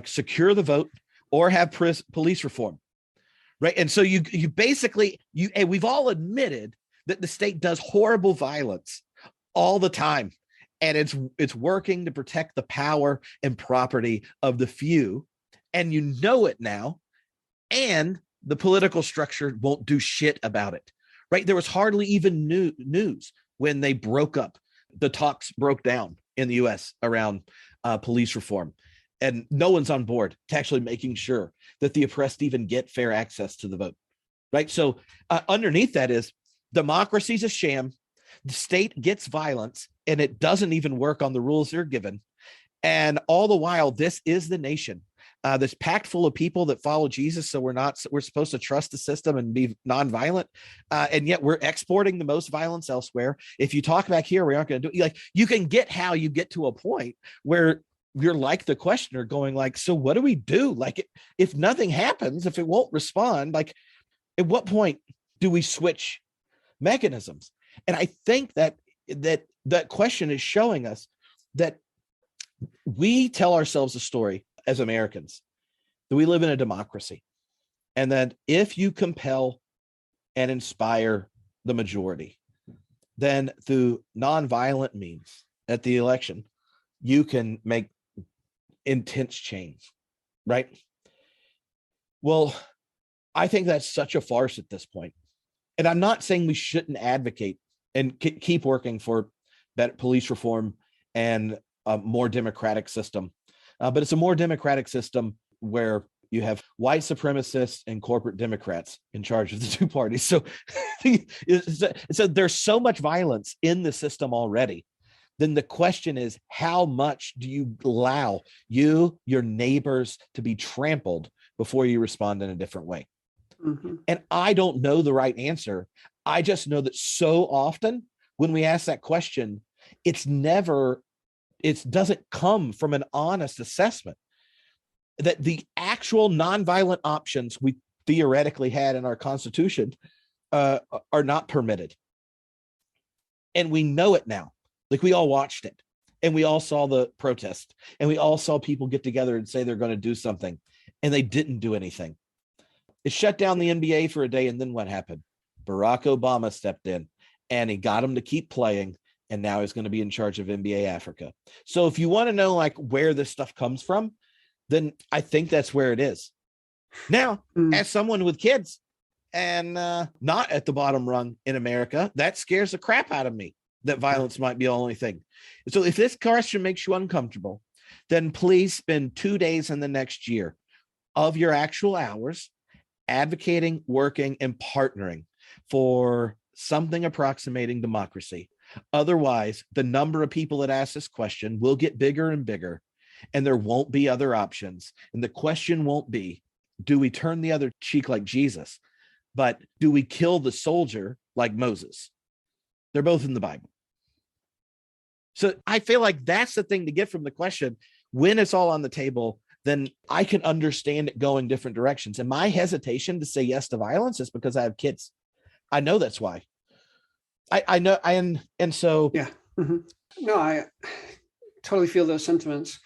secure the vote or have police reform. Right. And so you basically, and we've all admitted that the state does horrible violence all the time. And it's working to protect the power and property of the few. And you know it now. And the political structure won't do shit about it. Right. There was hardly even news when they broke up. The talks broke down in the US around police reform. And no one's on board to actually making sure that the oppressed even get fair access to the vote, right? So underneath that is democracy's a sham. The state gets violence, and it doesn't even work on the rules they're given. And all the while, this is the nation that's packed full of people that follow Jesus. So we're supposed to trust the system and be nonviolent, and yet we're exporting the most violence elsewhere. If you talk back here, we aren't going to do it. Like, you can get how you get to a point where you're like the questioner going like, so what do we do? Like, if nothing happens, if it won't respond, like, at what point do we switch mechanisms? And I think that question is showing us that we tell ourselves a story as Americans that we live in a democracy, and that if you compel and inspire the majority, then through nonviolent means at the election, you can make intense change, right? Well, I think that's such a farce at this point. And I'm not saying we shouldn't advocate and keep working for better police reform and a more democratic system. But it's a more democratic system where you have white supremacists and corporate Democrats in charge of the two parties. So there's so much violence in the system already. Then the question is, how much do you allow your neighbors to be trampled before you respond in a different way? Mm-hmm. And I don't know the right answer. I just know that so often when we ask that question, it doesn't come from an honest assessment that the actual nonviolent options we theoretically had in our Constitution are not permitted. And we know it now. Like, we all watched it. And we all saw the protest, and we all saw people get together and say they're going to do something, and they didn't do anything. It shut down the NBA for a day, and then what happened? Barack Obama stepped in, and he got him to keep playing, and now he's going to be in charge of NBA Africa. So if you want to know like where this stuff comes from, then I think that's where it is. Now, as someone with kids and not at the bottom rung in America, that scares the crap out of me, that violence might be the only thing. So if this question makes you uncomfortable, then please spend 2 days in the next year of your actual hours advocating, working, and partnering for something approximating democracy. Otherwise, the number of people that ask this question will get bigger and bigger, and there won't be other options. And the question won't be, do we turn the other cheek like Jesus? But do we kill the soldier like Moses? They're both in the Bible. So I feel like that's the thing to get from the question. When it's all on the table, then I can understand it going different directions. And my hesitation to say yes to violence is because I have kids. I know that's why. I know. And so. Yeah. Mm-hmm. No, I totally feel those sentiments.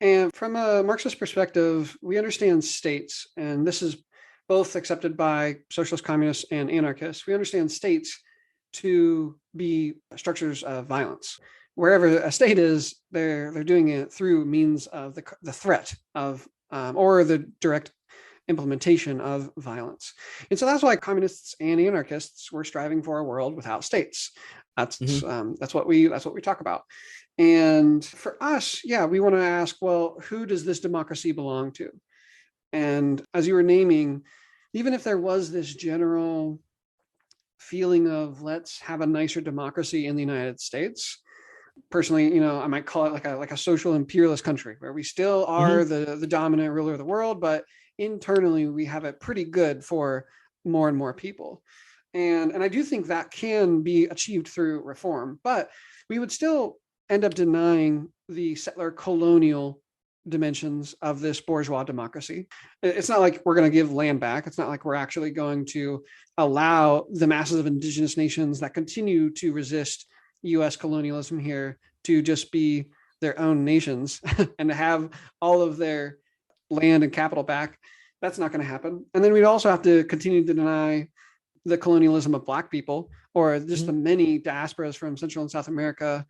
And from a Marxist perspective, we understand states, and this is both accepted by socialist, communists, and anarchists. We understand states to be structures of violence. Wherever a state is, they're doing it through means of the threat of or the direct implementation of violence. And so that's why communists and anarchists were striving for a world without states. That's what we talk about. And for us, we want to ask, well, who does this democracy belong to? And as you were naming, even if there was this general feeling of let's have a nicer democracy in the United States, personally, I might call it like a social imperialist country where we still are the dominant ruler of the world, but internally we have it pretty good for more and more people. And I do think that can be achieved through reform, but we would still end up denying the settler colonial dimensions of this bourgeois democracy. It's not like we're going to give land back. It's not like we're actually going to allow the masses of indigenous nations that continue to resist U.S. colonialism here to just be their own nations and to have all of their land and capital back. That's not going to happen. And then we'd also have to continue to deny the colonialism of Black people, or just the many diasporas from Central and South America,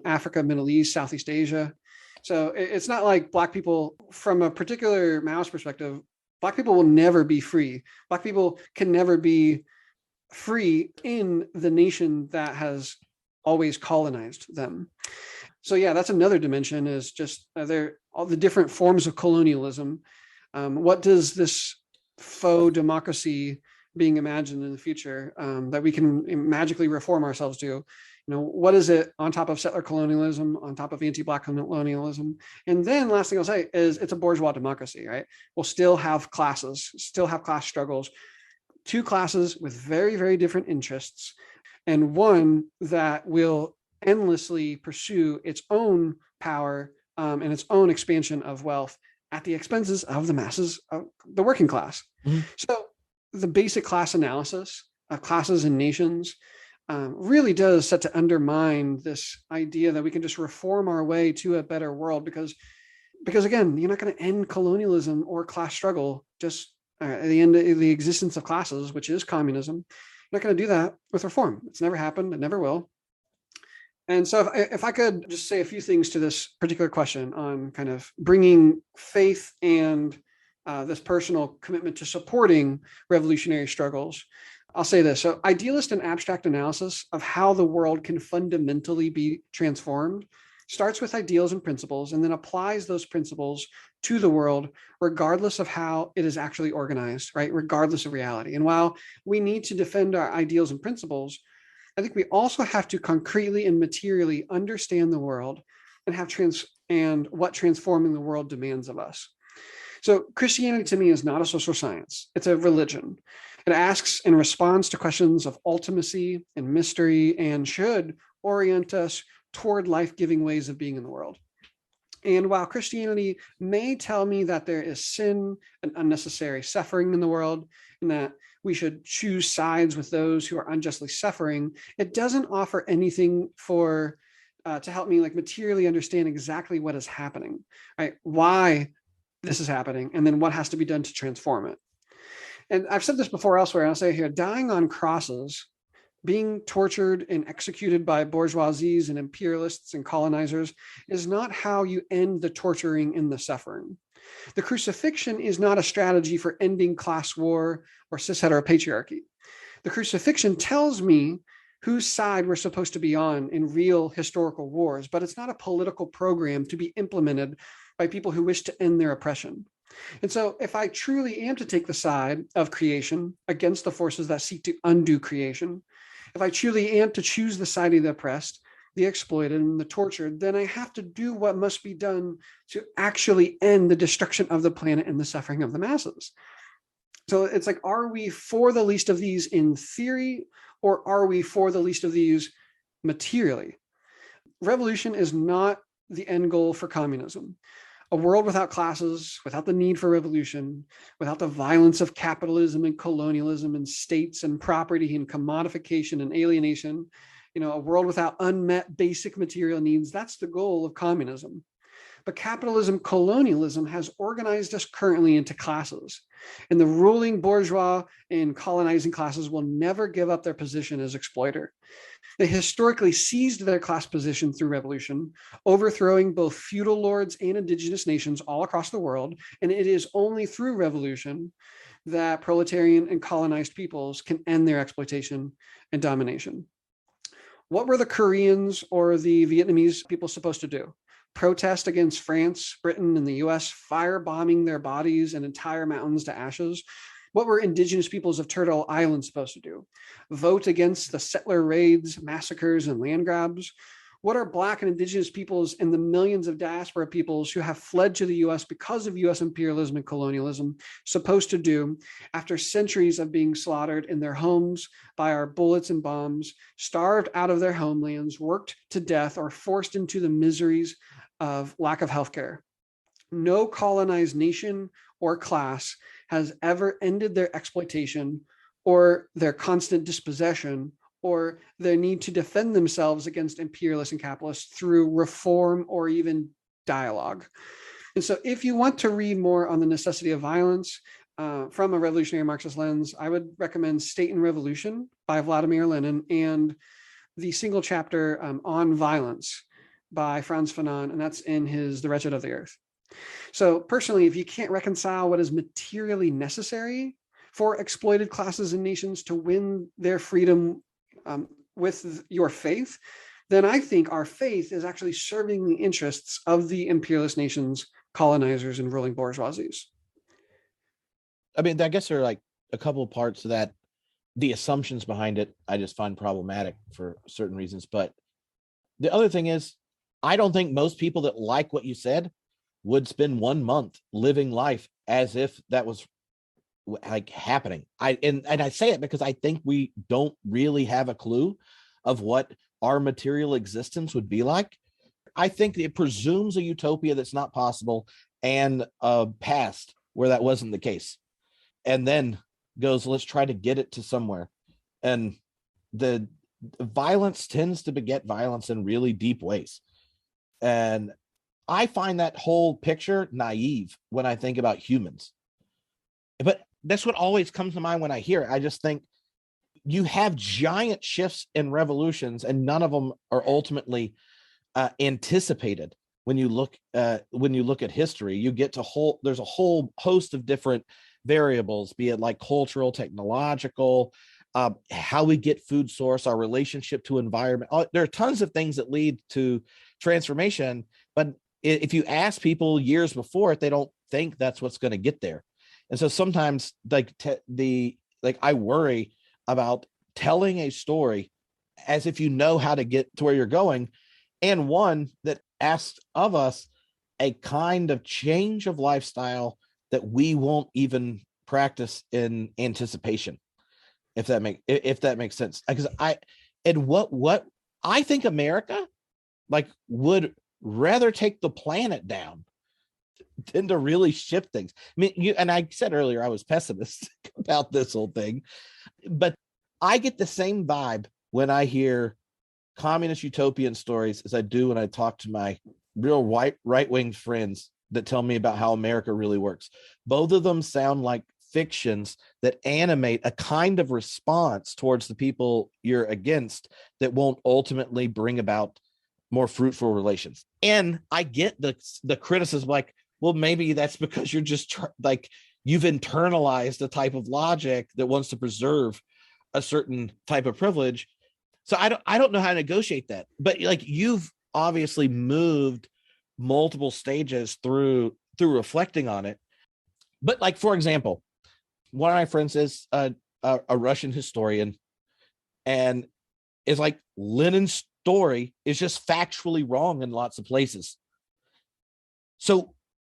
Africa, Middle East, Southeast Asia. So it's not like Black people, from a particular Maoist perspective, Black people will never be free. Black people can never be free in the nation that has always colonized them. So that's another dimension, is just all the different forms of colonialism. What does this faux democracy being imagined in the future that we can magically reform ourselves to? What is it on top of settler colonialism, on top of anti-Black colonialism? And then last thing I'll say is it's a bourgeois democracy, right? We'll still have classes, still have class struggles, two classes with very, very different interests, and one that will endlessly pursue its own power and its own expansion of wealth at the expenses of the masses of the working class. So the basic class analysis of classes and nations really does set to undermine this idea that we can just reform our way to a better world, because again, you're not going to end colonialism or class struggle just at the end of the existence of classes, which is communism. You're not going to do that with reform. It's never happened. It never will. And so if I could just say a few things to this particular question on kind of bringing faith and this personal commitment to supporting revolutionary struggles, I'll say this. So idealist and abstract analysis of how the world can fundamentally be transformed starts with ideals and principles, and then applies those principles to the world, regardless of how it is actually organized, right? Regardless of reality. And while we need to defend our ideals and principles, I think we also have to concretely and materially understand the world and what transforming the world demands of us. So Christianity to me is not a social science. It's a religion. It asks and responds to questions of ultimacy and mystery, and should orient us toward life-giving ways of being in the world. And while Christianity may tell me that there is sin and unnecessary suffering in the world, and that we should choose sides with those who are unjustly suffering, it doesn't offer anything for to help me like materially understand exactly what is happening, right? Why this is happening, and then what has to be done to transform it. And I've said this before elsewhere, and I'll say it here: dying on crosses, being tortured and executed by bourgeoisies and imperialists and colonizers is not how you end the torturing and the suffering. The crucifixion is not a strategy for ending class war or cis heteropatriarchy. The crucifixion tells me whose side we're supposed to be on in real historical wars, but it's not a political program to be implemented by people who wish to end their oppression. And so if I truly am to take the side of creation against the forces that seek to undo creation, if I truly am to choose the side of the oppressed, the exploited, and the tortured, then I have to do what must be done to actually end the destruction of the planet and the suffering of the masses. So it's like, are we for the least of these in theory, or are we for the least of these materially? Revolution is not the end goal for communism. A world without classes, without the need for revolution, without the violence of capitalism and colonialism and states and property and commodification and alienation, a world without unmet basic material needs, that's the goal of communism. But capitalism, colonialism has organized us currently into classes, and the ruling bourgeois and colonizing classes will never give up their position as exploiter. They historically seized their class position through revolution, overthrowing both feudal lords and indigenous nations all across the world, and it is only through revolution that proletarian and colonized peoples can end their exploitation and domination. What were the Koreans or the Vietnamese people supposed to do? Protest against France, Britain, and the US, firebombing their bodies and entire mountains to ashes? What were indigenous peoples of Turtle Island supposed to do? Vote against the settler raids, massacres, and land grabs? What are Black and indigenous peoples and the millions of diaspora peoples who have fled to the US because of US imperialism and colonialism supposed to do after centuries of being slaughtered in their homes by our bullets and bombs, starved out of their homelands, worked to death, or forced into the miseries of lack of healthcare? No colonized nation or class has ever ended their exploitation or their constant dispossession or their need to defend themselves against imperialists and capitalists through reform or even dialogue. And so if you want to read more on the necessity of violence from a revolutionary Marxist lens, I would recommend State and Revolution by Vladimir Lenin and the single chapter on violence by Franz Fanon, and that's in his The Wretched of the Earth. So personally, if you can't reconcile what is materially necessary for exploited classes and nations to win their freedom with your faith, then I think our faith is actually serving the interests of the imperialist nations, colonizers, and ruling bourgeoisies. I mean, I guess there are like a couple of parts of that. The assumptions behind it, I just find problematic for certain reasons. But the other thing is, I don't think most people that like what you said would spend 1 month living life as if that was like happening. And I say it because I think we don't really have a clue of what our material existence would be like. I think it presumes a utopia that's not possible and a past where that wasn't the case, and then goes, let's try to get it to somewhere. And the violence tends to beget violence in really deep ways. And I find that whole picture naive when I think about humans. But that's what always comes to mind when I hear it. I just think you have giant shifts in revolutions, and none of them are ultimately anticipated. When you look at history, you get to there's a whole host of different variables, be it like cultural, technological, how we get food source, our relationship to environment. There are tons of things that lead to transformation, but if you ask people years before it, they don't think that's what's going to get there. And so sometimes I worry about telling a story as if you know how to get to where you're going, and one that asks of us a kind of change of lifestyle that we won't even practice in anticipation, if that makes sense. Because what I think America would rather take the planet down than to really shift things. I mean, and I said earlier I was pessimistic about this whole thing, but I get the same vibe when I hear communist utopian stories as I do when I talk to my real right-wing friends that tell me about how America really works. Both of them sound like fictions that animate a kind of response towards the people you're against that won't ultimately bring about more fruitful relations. And I get the criticism, like, well, maybe that's because you're just you've internalized a type of logic that wants to preserve a certain type of privilege. So I don't know how to negotiate that. But like, you've obviously moved multiple stages through reflecting on it. But like, for example, one of my friends is a Russian historian, and is like, Lenin's story is just factually wrong in lots of places. So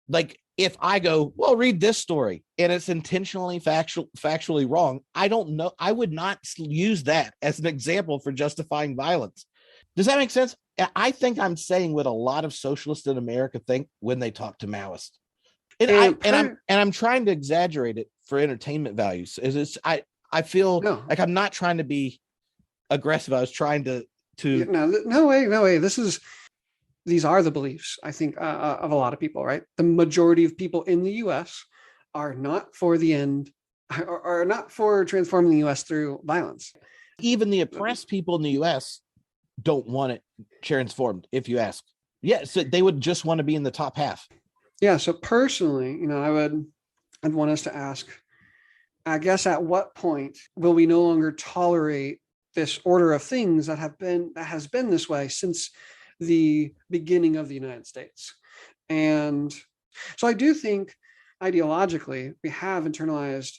like, if I go, well, read this story and it's intentionally factually wrong, I don't know. I would not use that as an example for justifying violence. Does that make sense? I think I'm saying what a lot of socialists in America think when they talk to Maoists. And I'm trying to exaggerate it for entertainment values. I feel like I'm not trying to be aggressive. I was trying to no way. These are the beliefs, I think, of a lot of people, right? The majority of people in the U.S. are not for the end, are not for transforming the U.S. through violence. Even the oppressed people in the U.S. don't want it transformed, if you ask. Yeah, so they would just want to be in the top half. Yeah, so personally, I'd want us to ask, I guess, at what point will we no longer tolerate this order of things that has been this way since the beginning of the United States? And so I do think ideologically we have internalized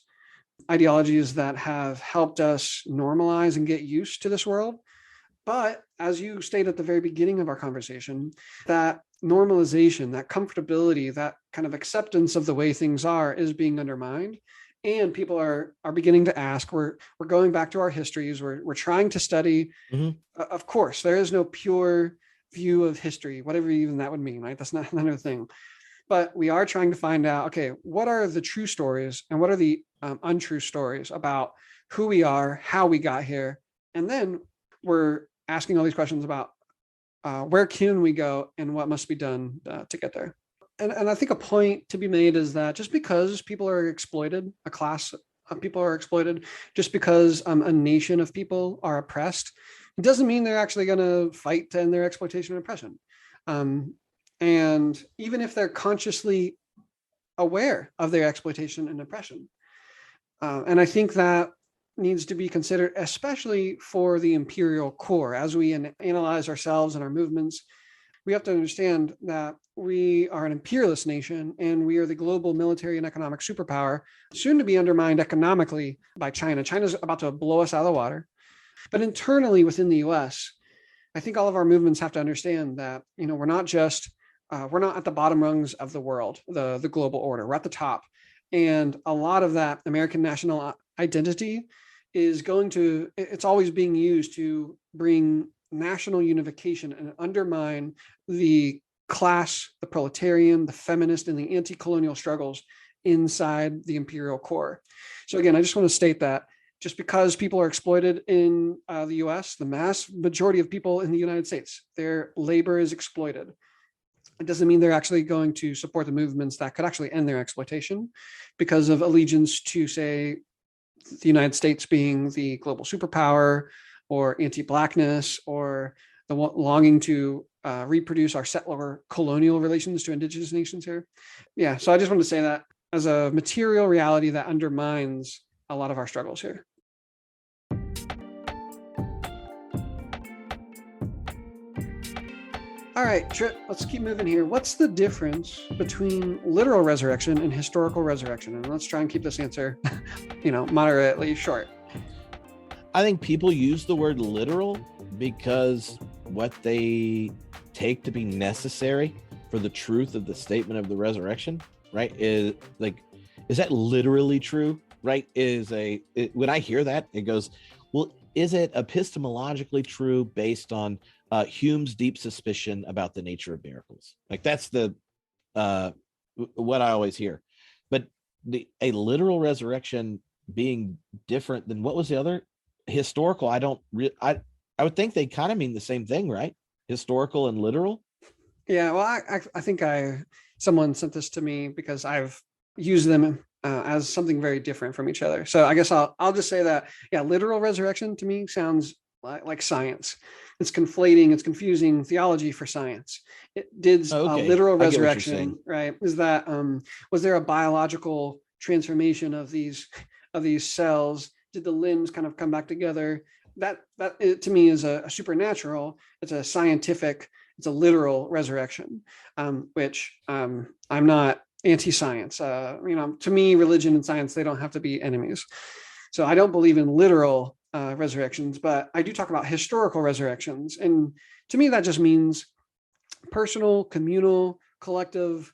ideologies that have helped us normalize and get used to this world. But as you stated at the very beginning of our conversation, that normalization, that comfortability, that kind of acceptance of the way things are is being undermined. And people are beginning to ask, we're going back to our histories, we're trying to study. Mm-hmm. Of course, there is no pure view of history, whatever even that would mean, right? That's not another thing. But we are trying to find out, okay, what are the true stories and what are the untrue stories about who we are, how we got here. And then we're asking all these questions about where can we go and what must be done to get there. And I think a point to be made is that just because people are exploited, a class of people are exploited, just because a nation of people are oppressed, it doesn't mean they're actually going to fight to end their exploitation and oppression. And even if they're consciously aware of their exploitation and oppression. And I think that needs to be considered, especially for the imperial core. As we analyze ourselves and our movements, we have to understand that we are an imperialist nation and we are the global military and economic superpower, soon to be undermined economically by China. China's about to blow us out of the water. But internally within the US, I think all of our movements have to understand that, we're not at the bottom rungs of the world, the global order. We're at the top. And a lot of that American national identity it's always being used to bring national unification and undermine the class, the proletarian, the feminist, and the anti-colonial struggles inside the imperial core. So again, I just want to state that just because people are exploited in the US, the mass majority of people in the United States, their labor is exploited. It doesn't mean they're actually going to support the movements that could actually end their exploitation because of allegiance to, say, the United States being the global superpower, or anti-Blackness, or the longing to reproduce our settler colonial relations to indigenous nations here. Yeah, so I just want to say that as a material reality that undermines a lot of our struggles here. All right, Tripp, let's keep moving here. What's the difference between literal resurrection and historical resurrection? And let's try and keep this answer, moderately short. I think people use the word literal because what they take to be necessary for the truth of the statement of the resurrection, right, is that literally true, right? When I hear that, it goes, well, is it epistemologically true based on Hume's deep suspicion about the nature of miracles? Like, that's what I always hear. But a literal resurrection being different than what was the other historical? I would think they kind of mean the same thing, right? Historical and literal. Yeah, well, I think someone sent this to me because I've used them as something very different from each other. So I guess I'll just say that, yeah, literal resurrection to me sounds like science. It's conflating, it's confusing theology for science. It did Okay, literal I get what you're saying. resurrection, right? Is that was there a biological transformation of these cells? Did the limbs kind of come back together? That to me is a supernatural. It's a scientific. It's a literal resurrection, which I'm not anti-science. To me, religion and science, they don't have to be enemies. So I don't believe in literal resurrections, but I do talk about historical resurrections. And to me, that just means personal, communal, collective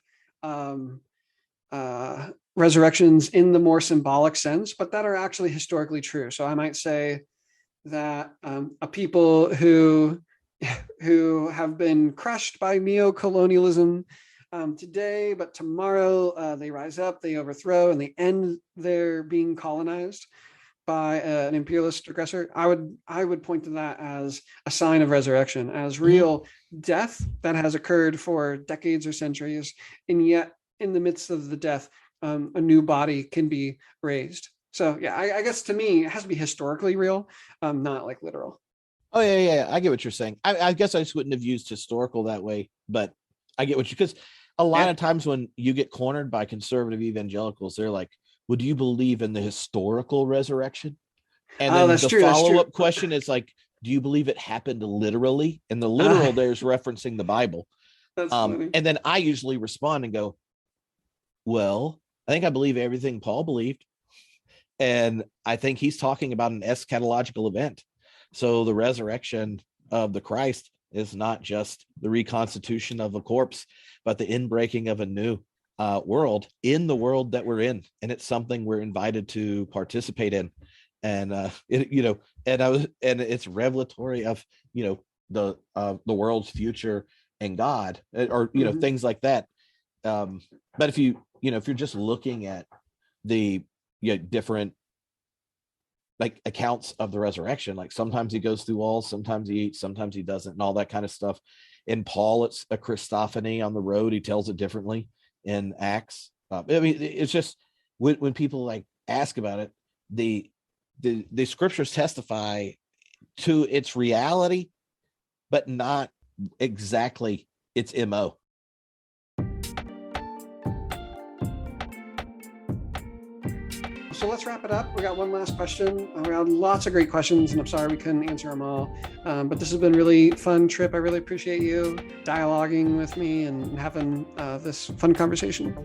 resurrections in the more symbolic sense, but that are actually historically true. So I might say that a people who have been crushed by neo-colonialism today, but tomorrow they rise up, they overthrow, and they end their being colonized by an imperialist aggressor. I would point to that as a sign of resurrection, as real death that has occurred for decades or centuries, and yet in the midst of the death, a new body can be raised. So yeah, I guess to me, it has to be historically real, not like literal. Oh yeah. I get what you're saying. I guess I just wouldn't have used historical that way, but I get what you, because a lot of times when you get cornered by conservative evangelicals, they're like, well, do you believe in the historical resurrection? And then the follow-up question is like, do you believe it happened literally? And the literal there's referencing the Bible. And then I usually respond and go, well, I think I believe everything Paul believed. And I think he's talking about an eschatological event. So the resurrection of the Christ is not just the reconstitution of a corpse, but the inbreaking of a new world in the world that we're in. And it's something we're invited to participate in. And it's revelatory of, the world's future and God, or, things like that. But if if you're just looking at the different like accounts of the resurrection, like sometimes he goes through walls, sometimes he eats, sometimes he doesn't, and all that kind of stuff. In Paul, it's a Christophany on the road. He tells it differently in Acts. It's just when people like ask about it, the scriptures testify to its reality, but not exactly its MO. So let's wrap it up. We got one last question. We had lots of great questions, and I'm sorry we couldn't answer them all. But this has been really fun, Tripp. I really appreciate you dialoguing with me and having this fun conversation.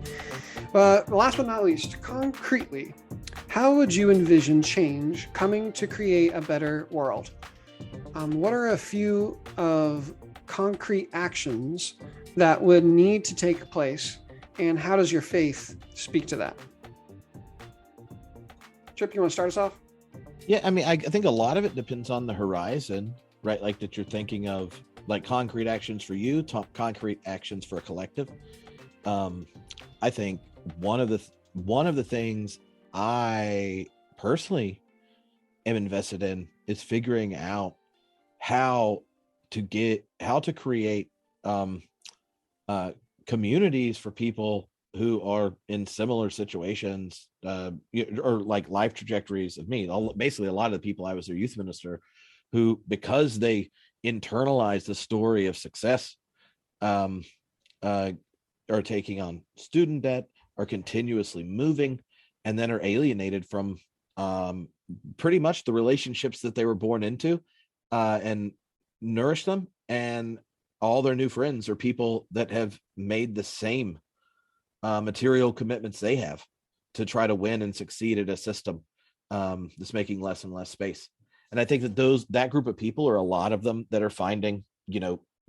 Last but not least, concretely, how would you envision change coming to create a better world? What are a few of concrete actions that would need to take place, and how does your faith speak to that? Tripp, you want to start us off? Yeah, I think a lot of it depends on the horizon, right? Like that you're thinking of like concrete actions for you, concrete actions for a collective. I think one of the things I personally am invested in is figuring out how to create communities for people who are in similar situations, or like life trajectories of me. Basically, a lot of the people I was their youth minister, who, because they internalize the story of success, are taking on student debt, are continuously moving, and then are alienated from pretty much the relationships that they were born into, and nourish them. And all their new friends are people that have made the same material commitments they have to try to win and succeed at a system that's making less and less space. And I think that group of people are a lot of them that are finding,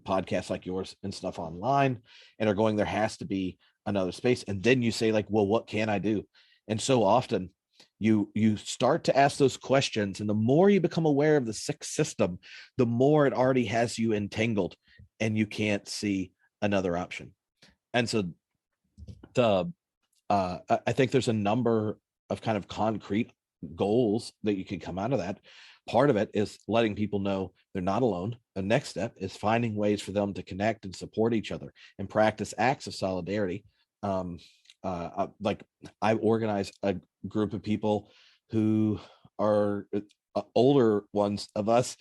podcasts like yours and stuff online, and are going, there has to be another space. And then you say like, well, what can I do? And so often you start to ask those questions, and the more you become aware of the sick system, the more it already has you entangled, and you can't see another option. And so I think there's a number of kind of concrete goals that you can come out of that. part of it is letting people know they're not alone. The next step is finding ways for them to connect and support each other and practice acts of solidarity. Like I organize a group of people who are older ones of us,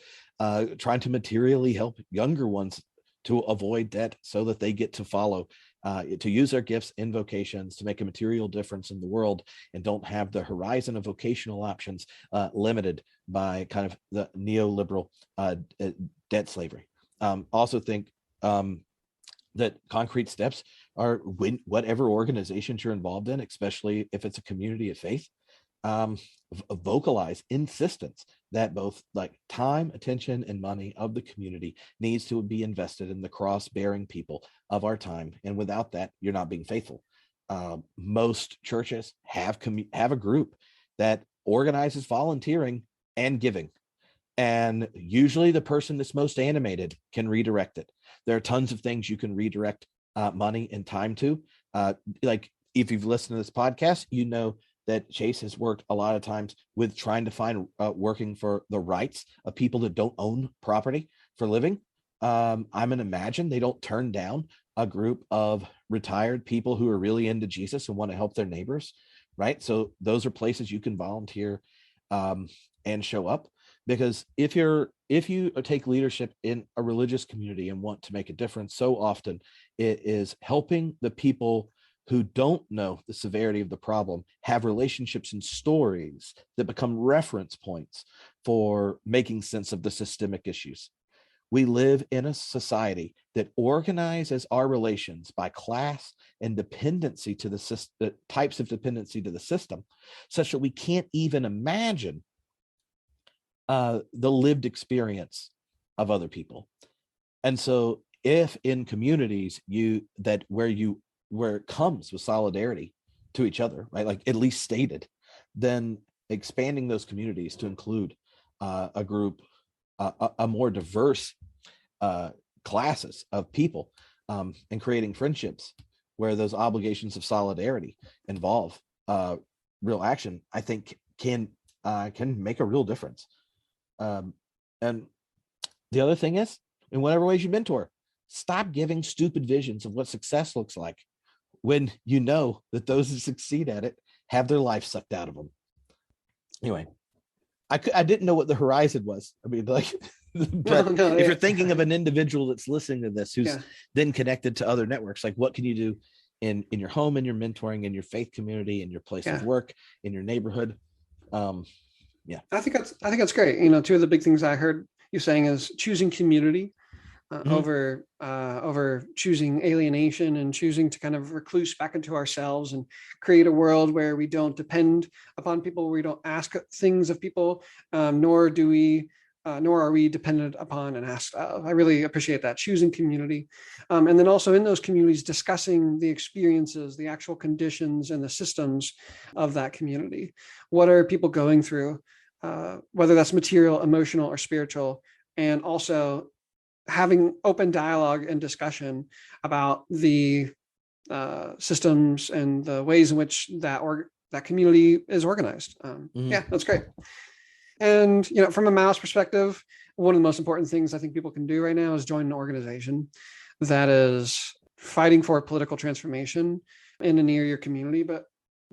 trying to materially help younger ones to avoid debt so that they get to follow, to use their gifts in vocations to make a material difference in the world and don't have the horizon of vocational options limited by kind of the neoliberal debt slavery. Also think that concrete steps are whatever organizations you're involved in, especially if it's a community of faith, vocalize insistence that both like time, attention, and money of the community needs to be invested in the cross-bearing people of our time. And without that, you're not being faithful. Most churches have a group that organizes volunteering and giving. And usually the person that's most animated can redirect it. There are tons of things you can redirect money and time to. Like if you've listened to this podcast, you know that Chase has worked a lot of times with trying to find working for the rights of people that don't own property for living. I'm going to imagine they don't turn down a group of retired people who are really into Jesus and want to help their neighbors, right? So those are places you can volunteer and show up. Because if you take leadership in a religious community and want to make a difference, so often it is helping the people who don't know the severity of the problem have relationships and stories that become reference points for making sense of the systemic issues. We live in a society that organizes our relations by class and dependency to the system, types of dependency to the system, such that we can't even imagine the lived experience of other people. And so if in communities where it comes with solidarity to each other, right, like at least stated, then expanding those communities to include a group, a more diverse classes of people, and creating friendships where those obligations of solidarity involve real action, I think can make a real difference. And the other thing is, in whatever ways you mentor, stop giving stupid visions of what success looks like when you know that those who succeed at it have their life sucked out of them. Anyway, I didn't know what the horizon was. I mean, like, but if you're thinking of an individual that's listening to this, who's then connected to other networks, like what can you do in your home, in your mentoring, in your faith community, in your place of work, in your neighborhood? I think that's great. You know, two of the big things I heard you saying is choosing community over choosing alienation and choosing to kind of recluse back into ourselves and create a world where we don't depend upon people, where we don't ask things of people, nor are we dependent upon and asked of. I really appreciate that, choosing community. And then also in those communities, discussing the experiences, the actual conditions and the systems of that community. What are people going through, whether that's material, emotional, or spiritual, and also having open dialogue and discussion about the systems and the ways in which that community is organized. Yeah, that's great. And, you know, from a Maoist perspective, one of the most important things I think people can do right now is join an organization that is fighting for political transformation in and near your community. But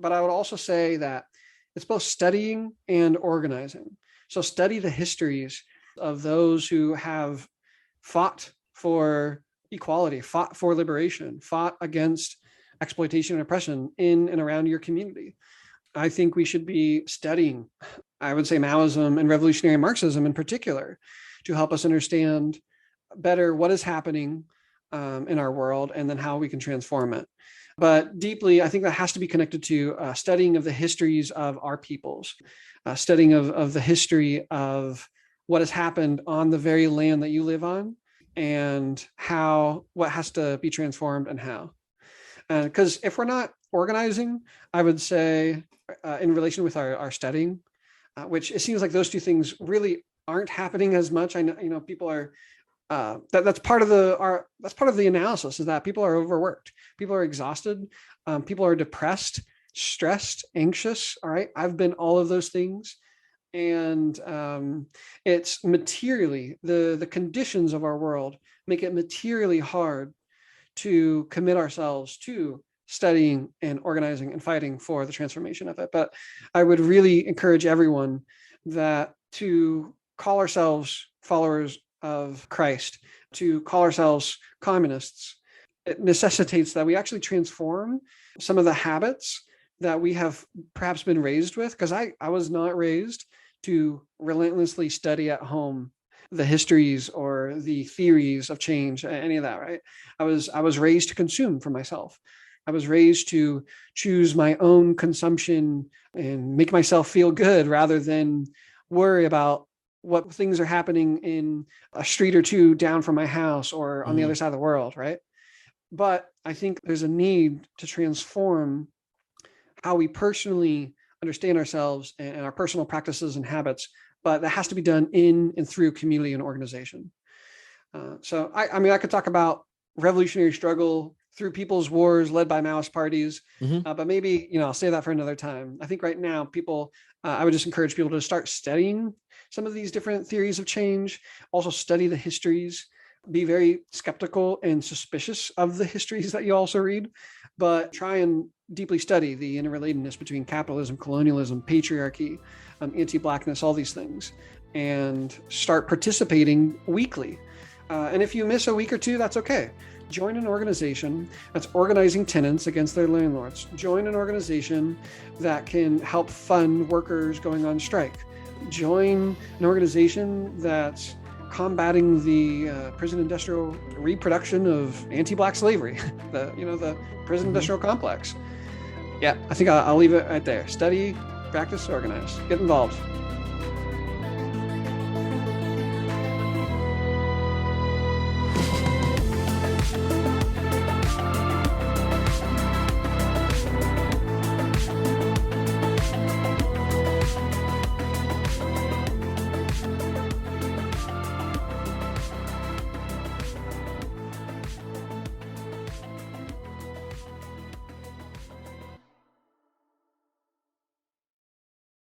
I would also say that it's both studying and organizing. So study the histories of those who have fought for equality, fought for liberation, fought against exploitation and oppression in and around your community. I think we should be studying, I would say, Maoism and revolutionary Marxism in particular, to help us understand better what is happening in our world and then how we can transform it. But deeply, I think that has to be connected to studying of the histories of our peoples, studying of the history of what has happened on the very land that you live on, and what has to be transformed and how. Because if we're not organizing, I would say in relation with our studying, which it seems like those two things really aren't happening as much. I know, you know, people are that's part of the analysis, is that people are overworked, people are exhausted, people are depressed, stressed, anxious. All right, I've been all of those things. And it's materially, the conditions of our world make it materially hard to commit ourselves to studying and organizing and fighting for the transformation of it. But I would really encourage everyone that to call ourselves followers of Christ, to call ourselves communists, it necessitates that we actually transform some of the habits that we have perhaps been raised with. Because I was not raised to relentlessly study at home the histories or the theories of change, any of that, right? I was raised to consume for myself. I was raised to choose my own consumption and make myself feel good rather than worry about what things are happening in a street or two down from my house or on the other side of the world, right? But I think there's a need to transform how we personally understand ourselves and our personal practices and habits, but that has to be done in and through community and organization. So I could talk about revolutionary struggle through people's wars led by Maoist parties, but maybe, I'll save that for another time. I think right now I would just encourage people to start studying some of these different theories of change, also study the histories, be very skeptical and suspicious of the histories that you also read, but try and deeply study the interrelatedness between capitalism, colonialism, patriarchy, anti-Blackness, all these things, and start participating weekly. And if you miss a week or two, that's okay. Join an organization that's organizing tenants against their landlords. Join an organization that can help fund workers going on strike. Join an organization that's combating the prison industrial reproduction of anti-Black slavery, the prison industrial complex. Yeah, I think I'll leave it right there. Study, practice, organize, get involved.